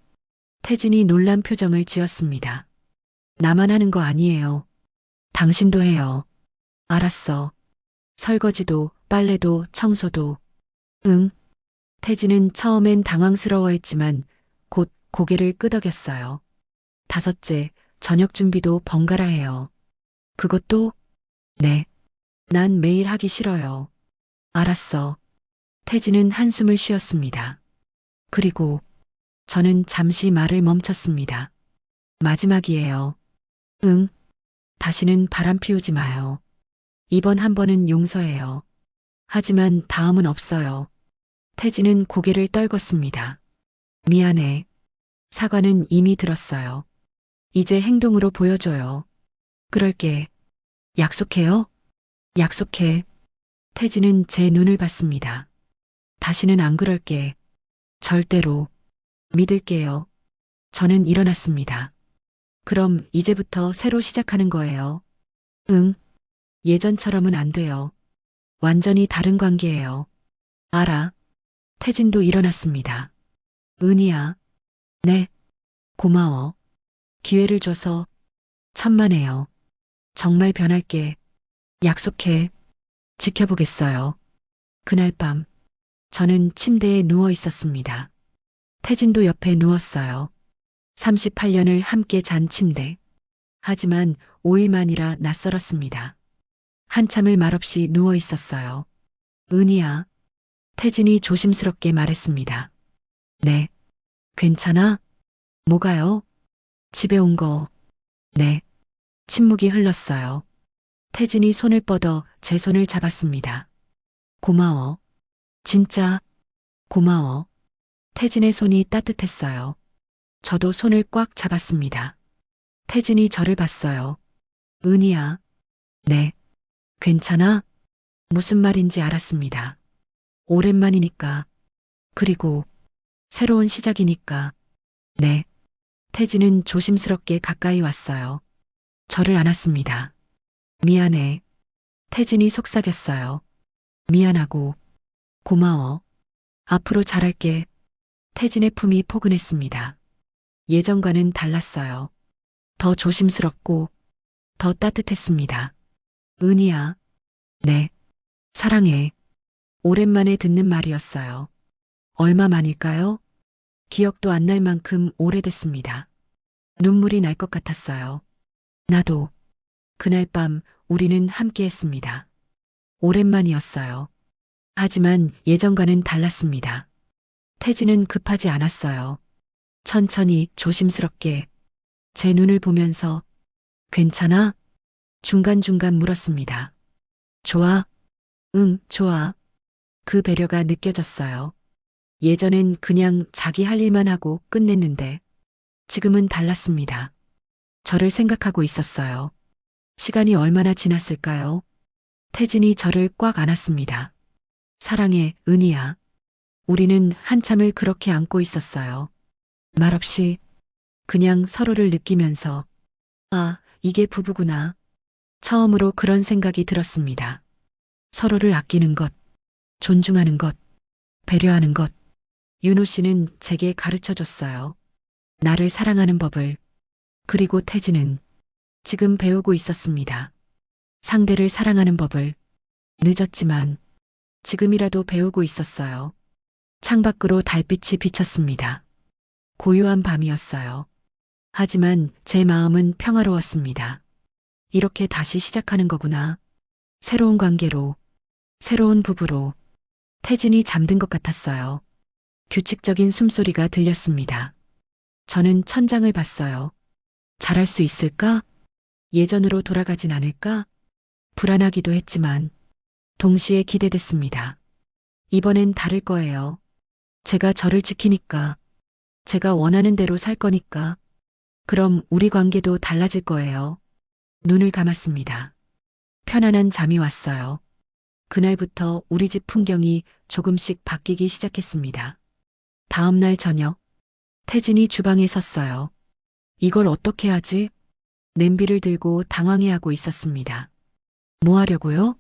태진이 놀란 표정을 지었습니다. 나만 하는 거 아니에요. 당신도 해요. 알았어. 설거지도, 빨래도, 청소도. 응. 태진은 처음엔 당황스러워했지만 곧 고개를 끄덕였어요. 다섯째, 저녁 준비도 번갈아 해요. 그것도? 네. 난 매일 하기 싫어요. 알았어. 태진은 한숨을 쉬었습니다. 그리고 저는 잠시 말을 멈췄습니다. 마지막이에요. 응. 다시는 바람 피우지 마요. 이번 한 번은 용서해요. 하지만 다음은 없어요. 태진은 고개를 떨궜습니다. 미안해. 사과는 이미 들었어요. 이제 행동으로 보여줘요. 그럴게. 약속해요? 약속해. 태진은 제 눈을 봤습니다. 다시는 안 그럴게. 절대로. 믿을게요. 저는 일어났습니다. 그럼 이제부터 새로 시작하는 거예요. 응. 예전처럼은 안 돼요. 완전히 다른 관계예요. 알아. 태진도 일어났습니다. 은희야. 네. 고마워. 기회를 줘서 천만에요. 정말 변할게. 약속해. 지켜보겠어요. 그날 밤 저는 침대에 누워 있었습니다. 태진도 옆에 누웠어요. 38년을 함께 잔 침대. 하지만 5일만이라 낯설었습니다. 한참을 말없이 누워 있었어요. 은희야. 태진이 조심스럽게 말했습니다. 네. 괜찮아? 뭐가요? 집에 온 거. 네. 침묵이 흘렀어요. 태진이 손을 뻗어 제 손을 잡았습니다. 고마워. 진짜 고마워. 태진의 손이 따뜻했어요. 저도 손을 꽉 잡았습니다. 태진이 저를 봤어요. 은희야. 네. 괜찮아? 무슨 말인지 알았습니다. 오랜만이니까. 그리고 새로운 시작이니까. 네. 태진은 조심스럽게 가까이 왔어요. 저를 안았습니다. 미안해. 태진이 속삭였어요. 미안하고 고마워. 앞으로 잘할게. 태진의 품이 포근했습니다. 예전과는 달랐어요. 더 조심스럽고 더 따뜻했습니다. 은희야. 네. 사랑해. 오랜만에 듣는 말이었어요. 얼마 만일까요? 기억도 안 날 만큼 오래됐습니다. 눈물이 날 것 같았어요. 나도. 그날 밤 우리는 함께 했습니다. 오랜만이었어요. 하지만 예전과는 달랐습니다. 태진은 급하지 않았어요. 천천히 조심스럽게 제 눈을 보면서 괜찮아? 중간중간 물었습니다. 좋아? 응, 좋아. 그 배려가 느껴졌어요. 예전엔 그냥 자기 할 일만 하고 끝냈는데 지금은 달랐습니다. 저를 생각하고 있었어요. 시간이 얼마나 지났을까요? 태진이 저를 꽉 안았습니다. 사랑해, 은희야. 우리는 한참을 그렇게 안고 있었어요. 말없이 그냥 서로를 느끼면서 아, 이게 부부구나. 처음으로 그런 생각이 들었습니다. 서로를 아끼는 것, 존중하는 것, 배려하는 것. 윤호 씨는 제게 가르쳐 줬어요. 나를 사랑하는 법을. 그리고 태진은 지금 배우고 있었습니다. 상대를 사랑하는 법을. 늦었지만 지금이라도 배우고 있었어요. 창밖으로 달빛이 비쳤습니다. 고요한 밤이었어요. 하지만 제 마음은 평화로웠습니다. 이렇게 다시 시작하는 거구나. 새로운 관계로, 새로운 부부로. 태진이 잠든 것 같았어요. 규칙적인 숨소리가 들렸습니다. 저는 천장을 봤어요. 잘할 수 있을까? 예전으로 돌아가진 않을까? 불안하기도 했지만 동시에 기대됐습니다. 이번엔 다를 거예요. 제가 저를 지키니까, 제가 원하는 대로 살 거니까, 그럼 우리 관계도 달라질 거예요. 눈을 감았습니다. 편안한 잠이 왔어요. 그날부터 우리 집 풍경이 조금씩 바뀌기 시작했습니다. 다음 날 저녁, 태진이 주방에 섰어요. 이걸 어떻게 하지? 냄비를 들고 당황해하고 있었습니다. 뭐 하려고요?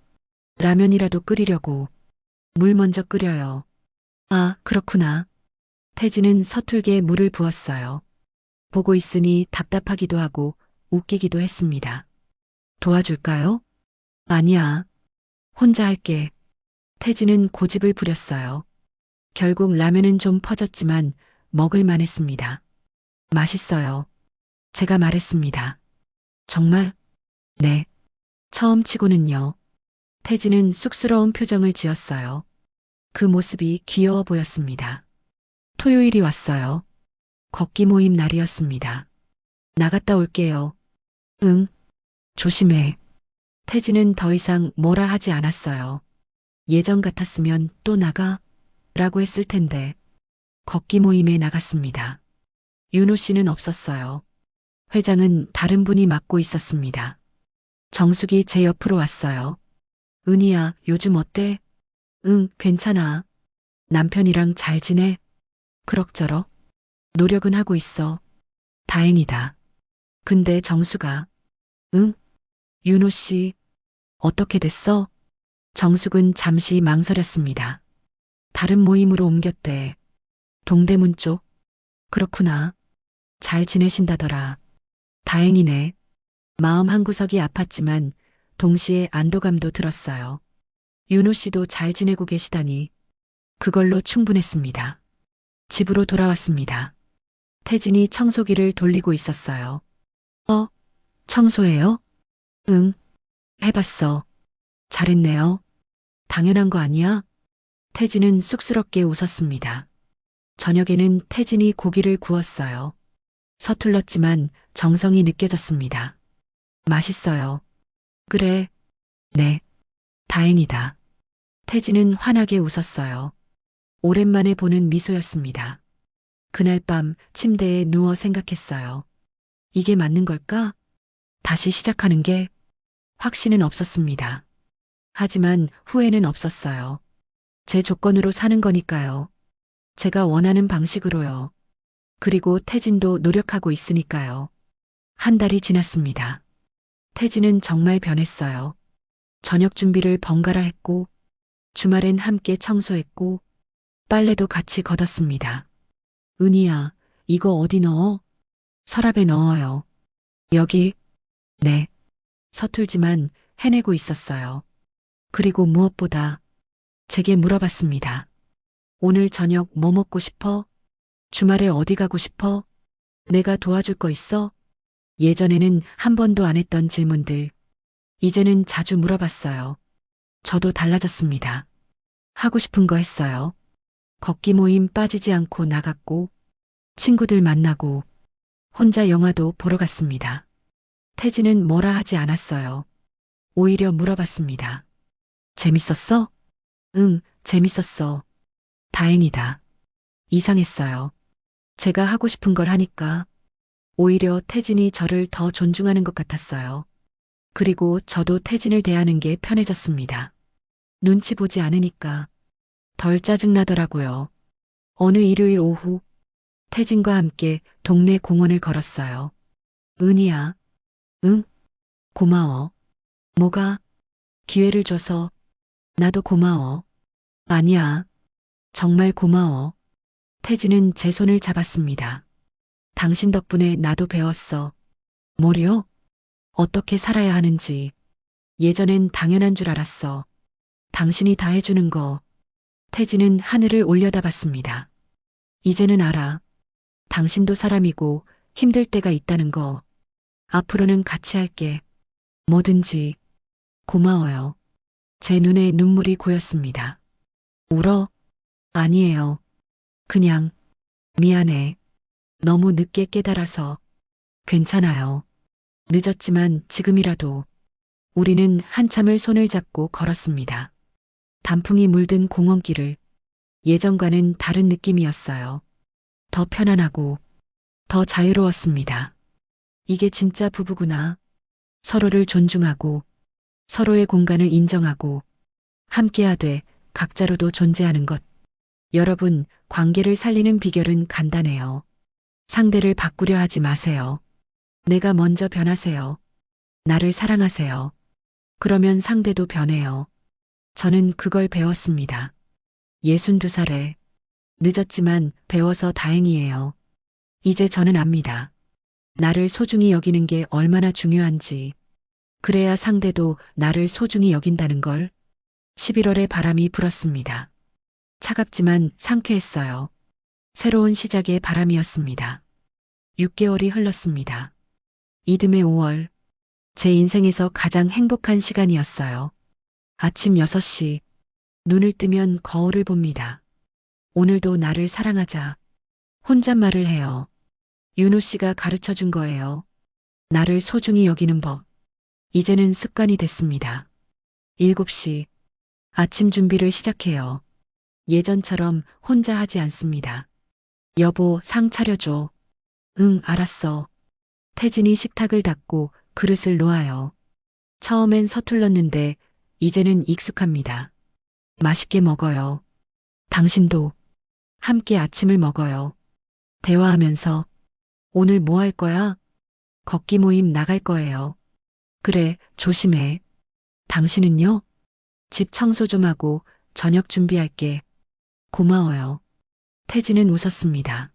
라면이라도 끓이려고. 물 먼저 끓여요. 아, 그렇구나. 태진은 서툴게 물을 부었어요. 보고 있으니 답답하기도 하고 웃기기도 했습니다. 도와줄까요? 아니야. 혼자 할게. 태진은 고집을 부렸어요. 결국 라면은 좀 퍼졌지만 먹을만 했습니다. 맛있어요. 제가 말했습니다. 정말? 네. 처음 치고는요. 태진은 쑥스러운 표정을 지었어요. 그 모습이 귀여워 보였습니다. 토요일이 왔어요. 걷기 모임 날이었습니다. 나갔다 올게요. 응. 조심해. 태진은 더 이상 뭐라 하지 않았어요. 예전 같았으면 또 나가? 라고 했을 텐데. 걷기 모임에 나갔습니다. 윤호 씨는 없었어요. 회장은 다른 분이 맡고 있었습니다. 정숙이 제 옆으로 왔어요. 은희야, 요즘 어때? 응, 괜찮아. 남편이랑 잘 지내? 그럭저럭. 노력은 하고 있어. 다행이다. 근데 정수가, 응? 윤호 씨, 어떻게 됐어? 정숙은 잠시 망설였습니다. 다른 모임으로 옮겼대. 동대문 쪽? 그렇구나. 잘 지내신다더라. 다행이네. 마음 한구석이 아팠지만 동시에 안도감도 들었어요. 윤호 씨도 잘 지내고 계시다니. 그걸로 충분했습니다. 집으로 돌아왔습니다. 태진이 청소기를 돌리고 있었어요. 청소해요? 응. 해봤어. 잘했네요. 당연한 거 아니야? 태진은 쑥스럽게 웃었습니다. 저녁에는 태진이 고기를 구웠어요. 서툴렀지만 정성이 느껴졌습니다. 맛있어요. 그래. 네. 다행이다. 태진은 환하게 웃었어요. 오랜만에 보는 미소였습니다. 그날 밤 침대에 누워 생각했어요. 이게 맞는 걸까? 다시 시작하는 게 확신은 없었습니다. 하지만 후회는 없었어요. 제 조건으로 사는 거니까요. 제가 원하는 방식으로요. 그리고 태진도 노력하고 있으니까요. 한 달이 지났습니다. 태진은 정말 변했어요. 저녁 준비를 번갈아 했고, 주말엔 함께 청소했고, 빨래도 같이 걷었습니다. 은희야, 이거 어디 넣어? 서랍에 넣어요. 여기? 네. 서툴지만 해내고 있었어요. 그리고 무엇보다 제게 물어봤습니다. 오늘 저녁 뭐 먹고 싶어? 주말에 어디 가고 싶어? 내가 도와줄 거 있어? 예전에는 한 번도 안 했던 질문들. 이제는 자주 물어봤어요. 저도 달라졌습니다. 하고 싶은 거 했어요. 걷기 모임 빠지지 않고 나갔고, 친구들 만나고, 혼자 영화도 보러 갔습니다. 태진은 뭐라 하지 않았어요. 오히려 물어봤습니다. 재밌었어? 응, 재밌었어. 다행이다. 이상했어요. 제가 하고 싶은 걸 하니까 오히려 태진이 저를 더 존중하는 것 같았어요. 그리고 저도 태진을 대하는 게 편해졌습니다. 눈치 보지 않으니까 덜 짜증나더라고요. 어느 일요일 오후 태진과 함께 동네 공원을 걸었어요. 은희야. 응? 고마워. 뭐가? 기회를 줘서. 나도 고마워. 아니야. 정말 고마워. 태진은 제 손을 잡았습니다. 당신 덕분에 나도 배웠어. 뭐요? 어떻게 살아야 하는지. 예전엔 당연한 줄 알았어. 당신이 다 해주는 거. 태진은 하늘을 올려다봤습니다. 이제는 알아. 당신도 사람이고 힘들 때가 있다는 거. 앞으로는 같이 할게. 뭐든지. 고마워요. 제 눈에 눈물이 고였습니다. 울어? 아니에요. 그냥 미안해. 너무 늦게 깨달아서. 괜찮아요. 늦었지만 지금이라도. 우리는 한참을 손을 잡고 걸었습니다. 단풍이 물든 공원길을. 예전과는 다른 느낌이었어요. 더 편안하고 더 자유로웠습니다. 이게 진짜 부부구나. 서로를 존중하고 서로의 공간을 인정하고 함께하되 각자로도 존재하는 것. 여러분, 관계를 살리는 비결은 간단해요. 상대를 바꾸려 하지 마세요. 내가 먼저 변하세요. 나를 사랑하세요. 그러면 상대도 변해요. 저는 그걸 배웠습니다. 62살에. 늦었지만 배워서 다행이에요. 이제 저는 압니다. 나를 소중히 여기는 게 얼마나 중요한지. 그래야 상대도 나를 소중히 여긴다는 걸. 11월에 바람이 불었습니다. 차갑지만 상쾌했어요. 새로운 시작의 바람이었습니다. 6개월이 흘렀습니다. 이듬해 5월. 제 인생에서 가장 행복한 시간이었어요. 아침 6시. 눈을 뜨면 거울을 봅니다. 오늘도 나를 사랑하자. 혼잣말을 해요. 윤호 씨가 가르쳐 준 거예요. 나를 소중히 여기는 법. 이제는 습관이 됐습니다. 7시. 아침 준비를 시작해요. 예전처럼 혼자 하지 않습니다. 여보, 상 차려줘. 응, 알았어. 태진이 식탁을 닦고 그릇을 놓아요. 처음엔 서툴렀는데 이제는 익숙합니다. 맛있게 먹어요. 당신도 함께 아침을 먹어요. 대화하면서 오늘 뭐 할 거야? 걷기 모임 나갈 거예요. 그래, 조심해. 당신은요? 집 청소 좀 하고 저녁 준비할게. 고마워요. 태진은 웃었습니다.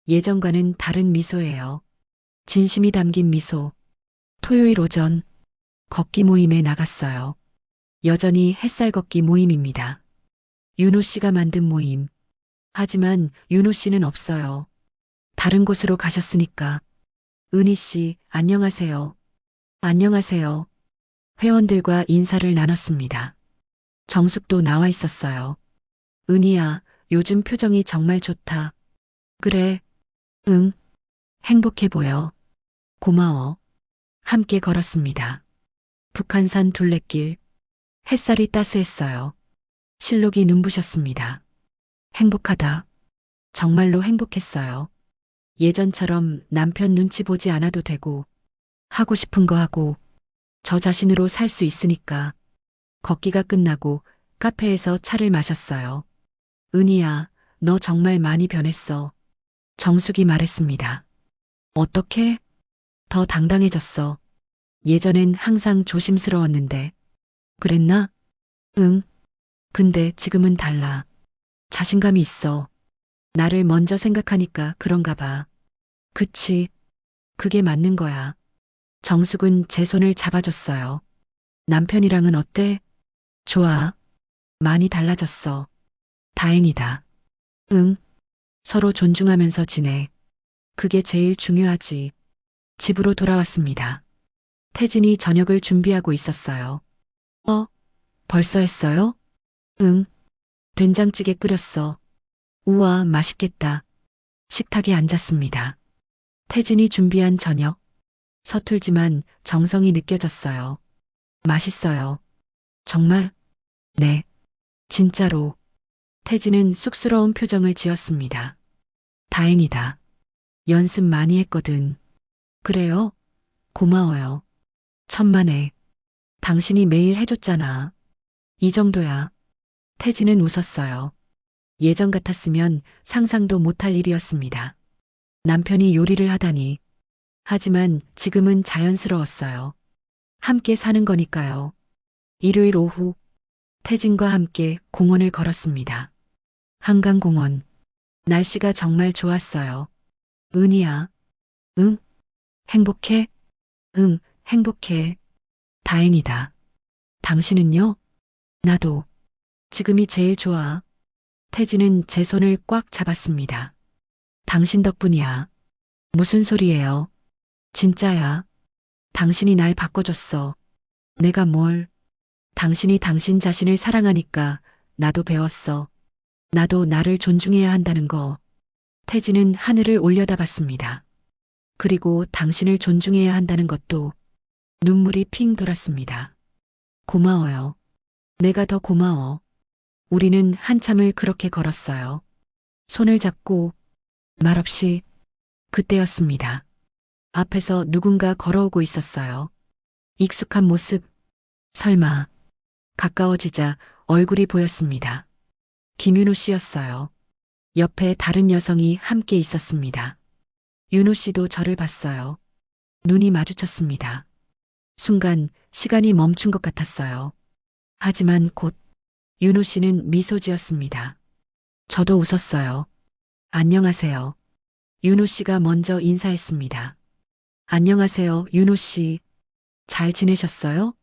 예전과는 다른 미소예요. 진심이 담긴 미소. 토요일 오전 걷기 모임에 나갔어요. 여전히 햇살 걷기 모임입니다. 윤호 씨가 만든 모임. 하지만 윤호 씨는 없어요. 다른 곳으로 가셨으니까. 은희 씨, 안녕하세요. 안녕하세요. 회원들과 인사를 나눴습니다. 정숙도 나와 있었어요. 은희야, 요즘 표정이 정말 좋다. 그래. 응. 행복해 보여. 고마워. 함께 걸었습니다. 북한산 둘레길. 햇살이 따스했어요. 실록이 눈부셨습니다. 행복하다. 정말로 행복했어요. 예전처럼 남편 눈치 보지 않아도 되고, 하고 싶은 거 하고, 저 자신으로 살 수 있으니까. 걷기가 끝나고 카페에서 차를 마셨어요. 은희야, 너 정말 많이 변했어. 정숙이 말했습니다. 어떻게? 더 당당해졌어. 예전엔 항상 조심스러웠는데. 그랬나? 응. 근데 지금은 달라. 자신감이 있어. 나를 먼저 생각하니까 그런가 봐. 그치. 그게 맞는 거야. 정숙은 제 손을 잡아줬어요. 남편이랑은 어때? 좋아. 많이 달라졌어. 다행이다. 응. 서로 존중하면서 지내. 그게 제일 중요하지. 집으로 돌아왔습니다. 태진이 저녁을 준비하고 있었어요. 벌써 했어요? 응. 된장찌개 끓였어. 우와, 맛있겠다. 식탁에 앉았습니다. 태진이 준비한 저녁. 서툴지만 정성이 느껴졌어요. 맛있어요. 정말? 네. 진짜로. 태진은 쑥스러운 표정을 지었습니다. 다행이다. 연습 많이 했거든. 그래요? 고마워요. 천만에. 당신이 매일 해줬잖아. 이 정도야. 태진은 웃었어요. 예전 같았으면 상상도 못할 일이었습니다. 남편이 요리를 하다니. 하지만 지금은 자연스러웠어요. 함께 사는 거니까요. 일요일 오후, 태진과 함께 공원을 걸었습니다. 한강공원. 날씨가 정말 좋았어요. 은희야. 응? 행복해? 응, 행복해. 다행이다. 당신은요? 나도. 지금이 제일 좋아. 태진은 제 손을 꽉 잡았습니다. 당신 덕분이야. 무슨 소리예요? 진짜야. 당신이 날 바꿔줬어. 내가 뭘? 당신이 당신 자신을 사랑하니까 나도 배웠어. 나도 나를 존중해야 한다는 거. 태진은 하늘을 올려다봤습니다. 그리고 당신을 존중해야 한다는 것도 눈물이 핑 돌았습니다. 고마워요. 내가 더 고마워. 우리는 한참을 그렇게 걸었어요. 손을 잡고 말없이 그때였습니다. 앞에서 누군가 걸어오고 있었어요. 익숙한 모습. 설마. 가까워지자 얼굴이 보였습니다. 김윤호 씨였어요. 옆에 다른 여성이 함께 있었습니다. 윤호 씨도 저를 봤어요. 눈이 마주쳤습니다. 순간 시간이 멈춘 것 같았어요. 하지만 곧 윤호 씨는 미소 지었습니다. 저도 웃었어요. 안녕하세요. 윤호 씨가 먼저 인사했습니다. 안녕하세요, 윤호 씨. 잘 지내셨어요?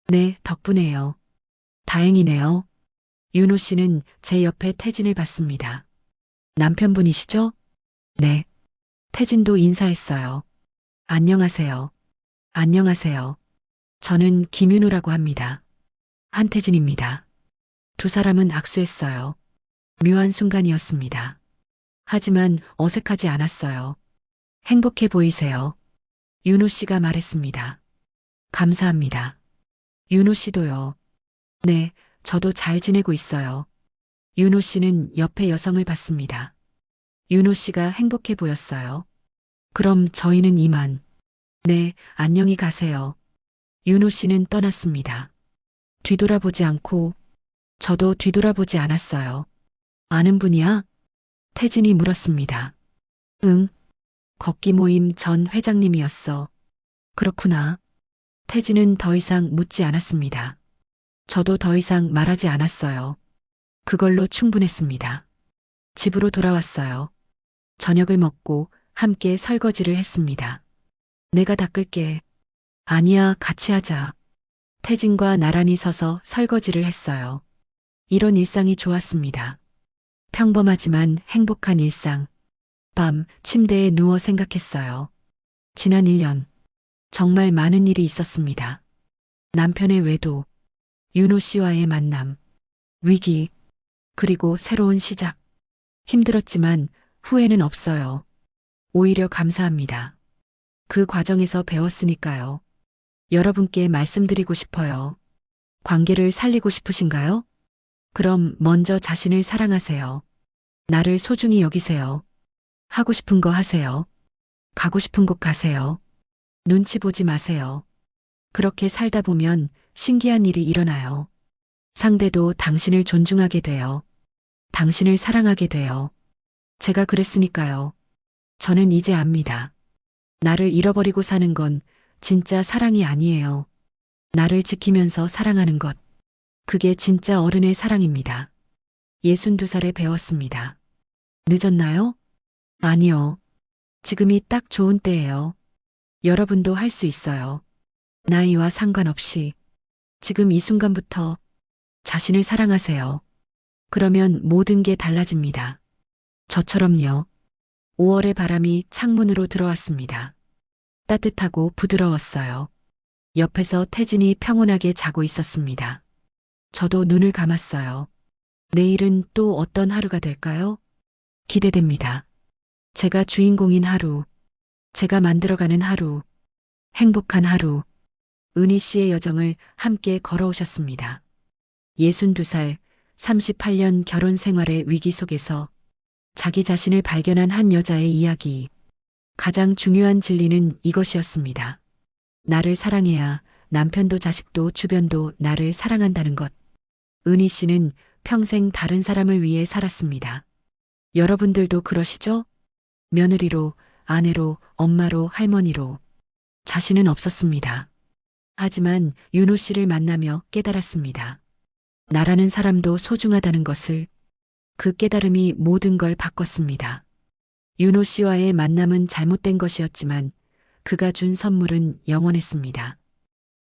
네, 덕분에요. 다행이네요. 윤호 씨는 제 옆에 태진을 봤습니다. 남편분이시죠? 네. 태진도 인사했어요. 안녕하세요. 안녕하세요. 저는 김윤호라고 합니다. 한태진입니다. 두 사람은 악수했어요. 묘한 순간이었습니다. 하지만 어색하지 않았어요. 행복해 보이세요. 윤호 씨가 말했습니다. 감사합니다. 윤호 씨도요. 네, 저도 잘 지내고 있어요. 윤호 씨는 옆에 여성을 봤습니다. 윤호 씨가 행복해 보였어요. 그럼 저희는 이만. 네, 안녕히 가세요. 윤호 씨는 떠났습니다. 뒤돌아보지 않고 저도 뒤돌아보지 않았어요. 아는 분이야? 태진이 물었습니다. 응. 걷기 모임 전 회장님이었어. 그렇구나. 태진은 더 이상 묻지 않았습니다. 저도 더 이상 말하지 않았어요. 그걸로 충분했습니다. 집으로 돌아왔어요. 저녁을 먹고 함께 설거지를 했습니다. 내가 닦을게. 아니야, 같이 하자. 태진과 나란히 서서 설거지를 했어요. 이런 일상이 좋았습니다. 평범하지만 행복한 일상. 밤 침대에 누워 생각했어요. 지난 1년. 정말 많은 일이 있었습니다. 남편의 외도, 윤호 씨와의 만남, 위기, 그리고 새로운 시작. 힘들었지만 후회는 없어요. 오히려 감사합니다. 그 과정에서 배웠으니까요. 여러분께 말씀드리고 싶어요. 관계를 살리고 싶으신가요? 그럼 먼저 자신을 사랑하세요. 나를 소중히 여기세요. 하고 싶은 거 하세요. 가고 싶은 곳 가세요. 눈치 보지 마세요. 그렇게 살다 보면 신기한 일이 일어나요. 상대도 당신을 존중하게 돼요. 당신을 사랑하게 돼요. 제가 그랬으니까요. 저는 이제 압니다. 나를 잃어버리고 사는 건 진짜 사랑이 아니에요. 나를 지키면서 사랑하는 것. 그게 진짜 어른의 사랑입니다. 62살에 배웠습니다. 늦었나요? 아니요. 지금이 딱 좋은 때예요. 여러분도 할 수 있어요. 나이와 상관없이 지금 이 순간부터 자신을 사랑하세요. 그러면 모든 게 달라집니다. 저처럼요. 5월의 바람이 창문으로 들어왔습니다. 따뜻하고 부드러웠어요. 옆에서 태진이 평온하게 자고 있었습니다. 저도 눈을 감았어요. 내일은 또 어떤 하루가 될까요? 기대됩니다. 제가 주인공인 하루, 제가 만들어가는 하루, 행복한 하루, 은희 씨의 여정을 함께 걸어오셨습니다. 62살, 38년 결혼 생활의 위기 속에서 자기 자신을 발견한 한 여자의 이야기. 가장 중요한 진리는 이것이었습니다. 나를 사랑해야 남편도 자식도 주변도 나를 사랑한다는 것. 은희 씨는 평생 다른 사람을 위해 살았습니다. 여러분들도 그러시죠? 며느리로, 아내로, 엄마로, 할머니로. 자신은 없었습니다. 하지만 윤호 씨를 만나며 깨달았습니다. 나라는 사람도 소중하다는 것을. 그 깨달음이 모든 걸 바꿨습니다. 윤호 씨와의 만남은 잘못된 것이었지만 그가 준 선물은 영원했습니다.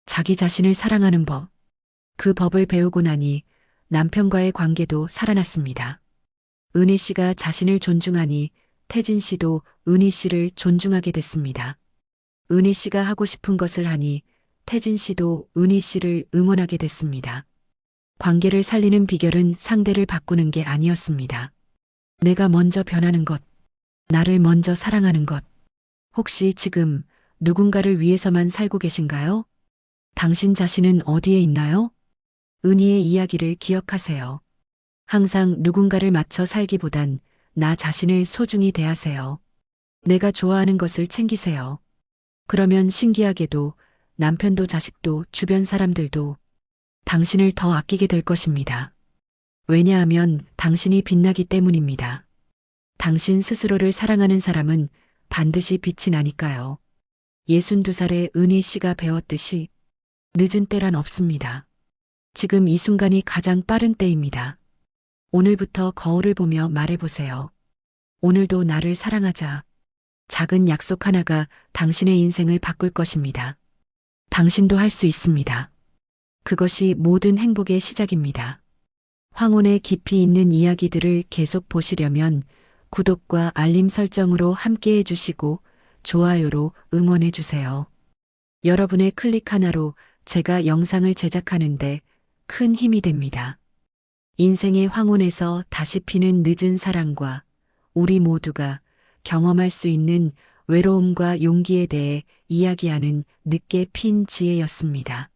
자기 자신을 사랑하는 법. 그 법을 배우고 나니 남편과의 관계도 살아났습니다. 은희 씨가 자신을 존중하니 태진 씨도 은희 씨를 존중하게 됐습니다. 은희 씨가 하고 싶은 것을 하니 태진 씨도 은희 씨를 응원하게 됐습니다. 관계를 살리는 비결은 상대를 바꾸는 게 아니었습니다. 내가 먼저 변하는 것, 나를 먼저 사랑하는 것. 혹시 지금 누군가를 위해서만 살고 계신가요? 당신 자신은 어디에 있나요? 은희의 이야기를 기억하세요. 항상 누군가를 맞춰 살기보단 나 자신을 소중히 대하세요. 내가 좋아하는 것을 챙기세요. 그러면 신기하게도 남편도 자식도 주변 사람들도 당신을 더 아끼게 될 것입니다. 왜냐하면 당신이 빛나기 때문입니다. 당신 스스로를 사랑하는 사람은 반드시 빛이 나니까요. 62살의 은희 씨가 배웠듯이 늦은 때란 없습니다. 지금 이 순간이 가장 빠른 때입니다. 오늘부터 거울을 보며 말해보세요. 오늘도 나를 사랑하자. 작은 약속 하나가 당신의 인생을 바꿀 것입니다. 당신도 할 수 있습니다. 그것이 모든 행복의 시작입니다. 황혼의 깊이 있는 이야기들을 계속 보시려면 구독과 알림 설정으로 함께 해주시고 좋아요로 응원해주세요. 여러분의 클릭 하나로 제가 영상을 제작하는데 큰 힘이 됩니다. 인생의 황혼에서 다시 피는 늦은 사랑과 우리 모두가 경험할 수 있는 외로움과 용기에 대해 이야기하는 늦게 핀 지혜였습니다.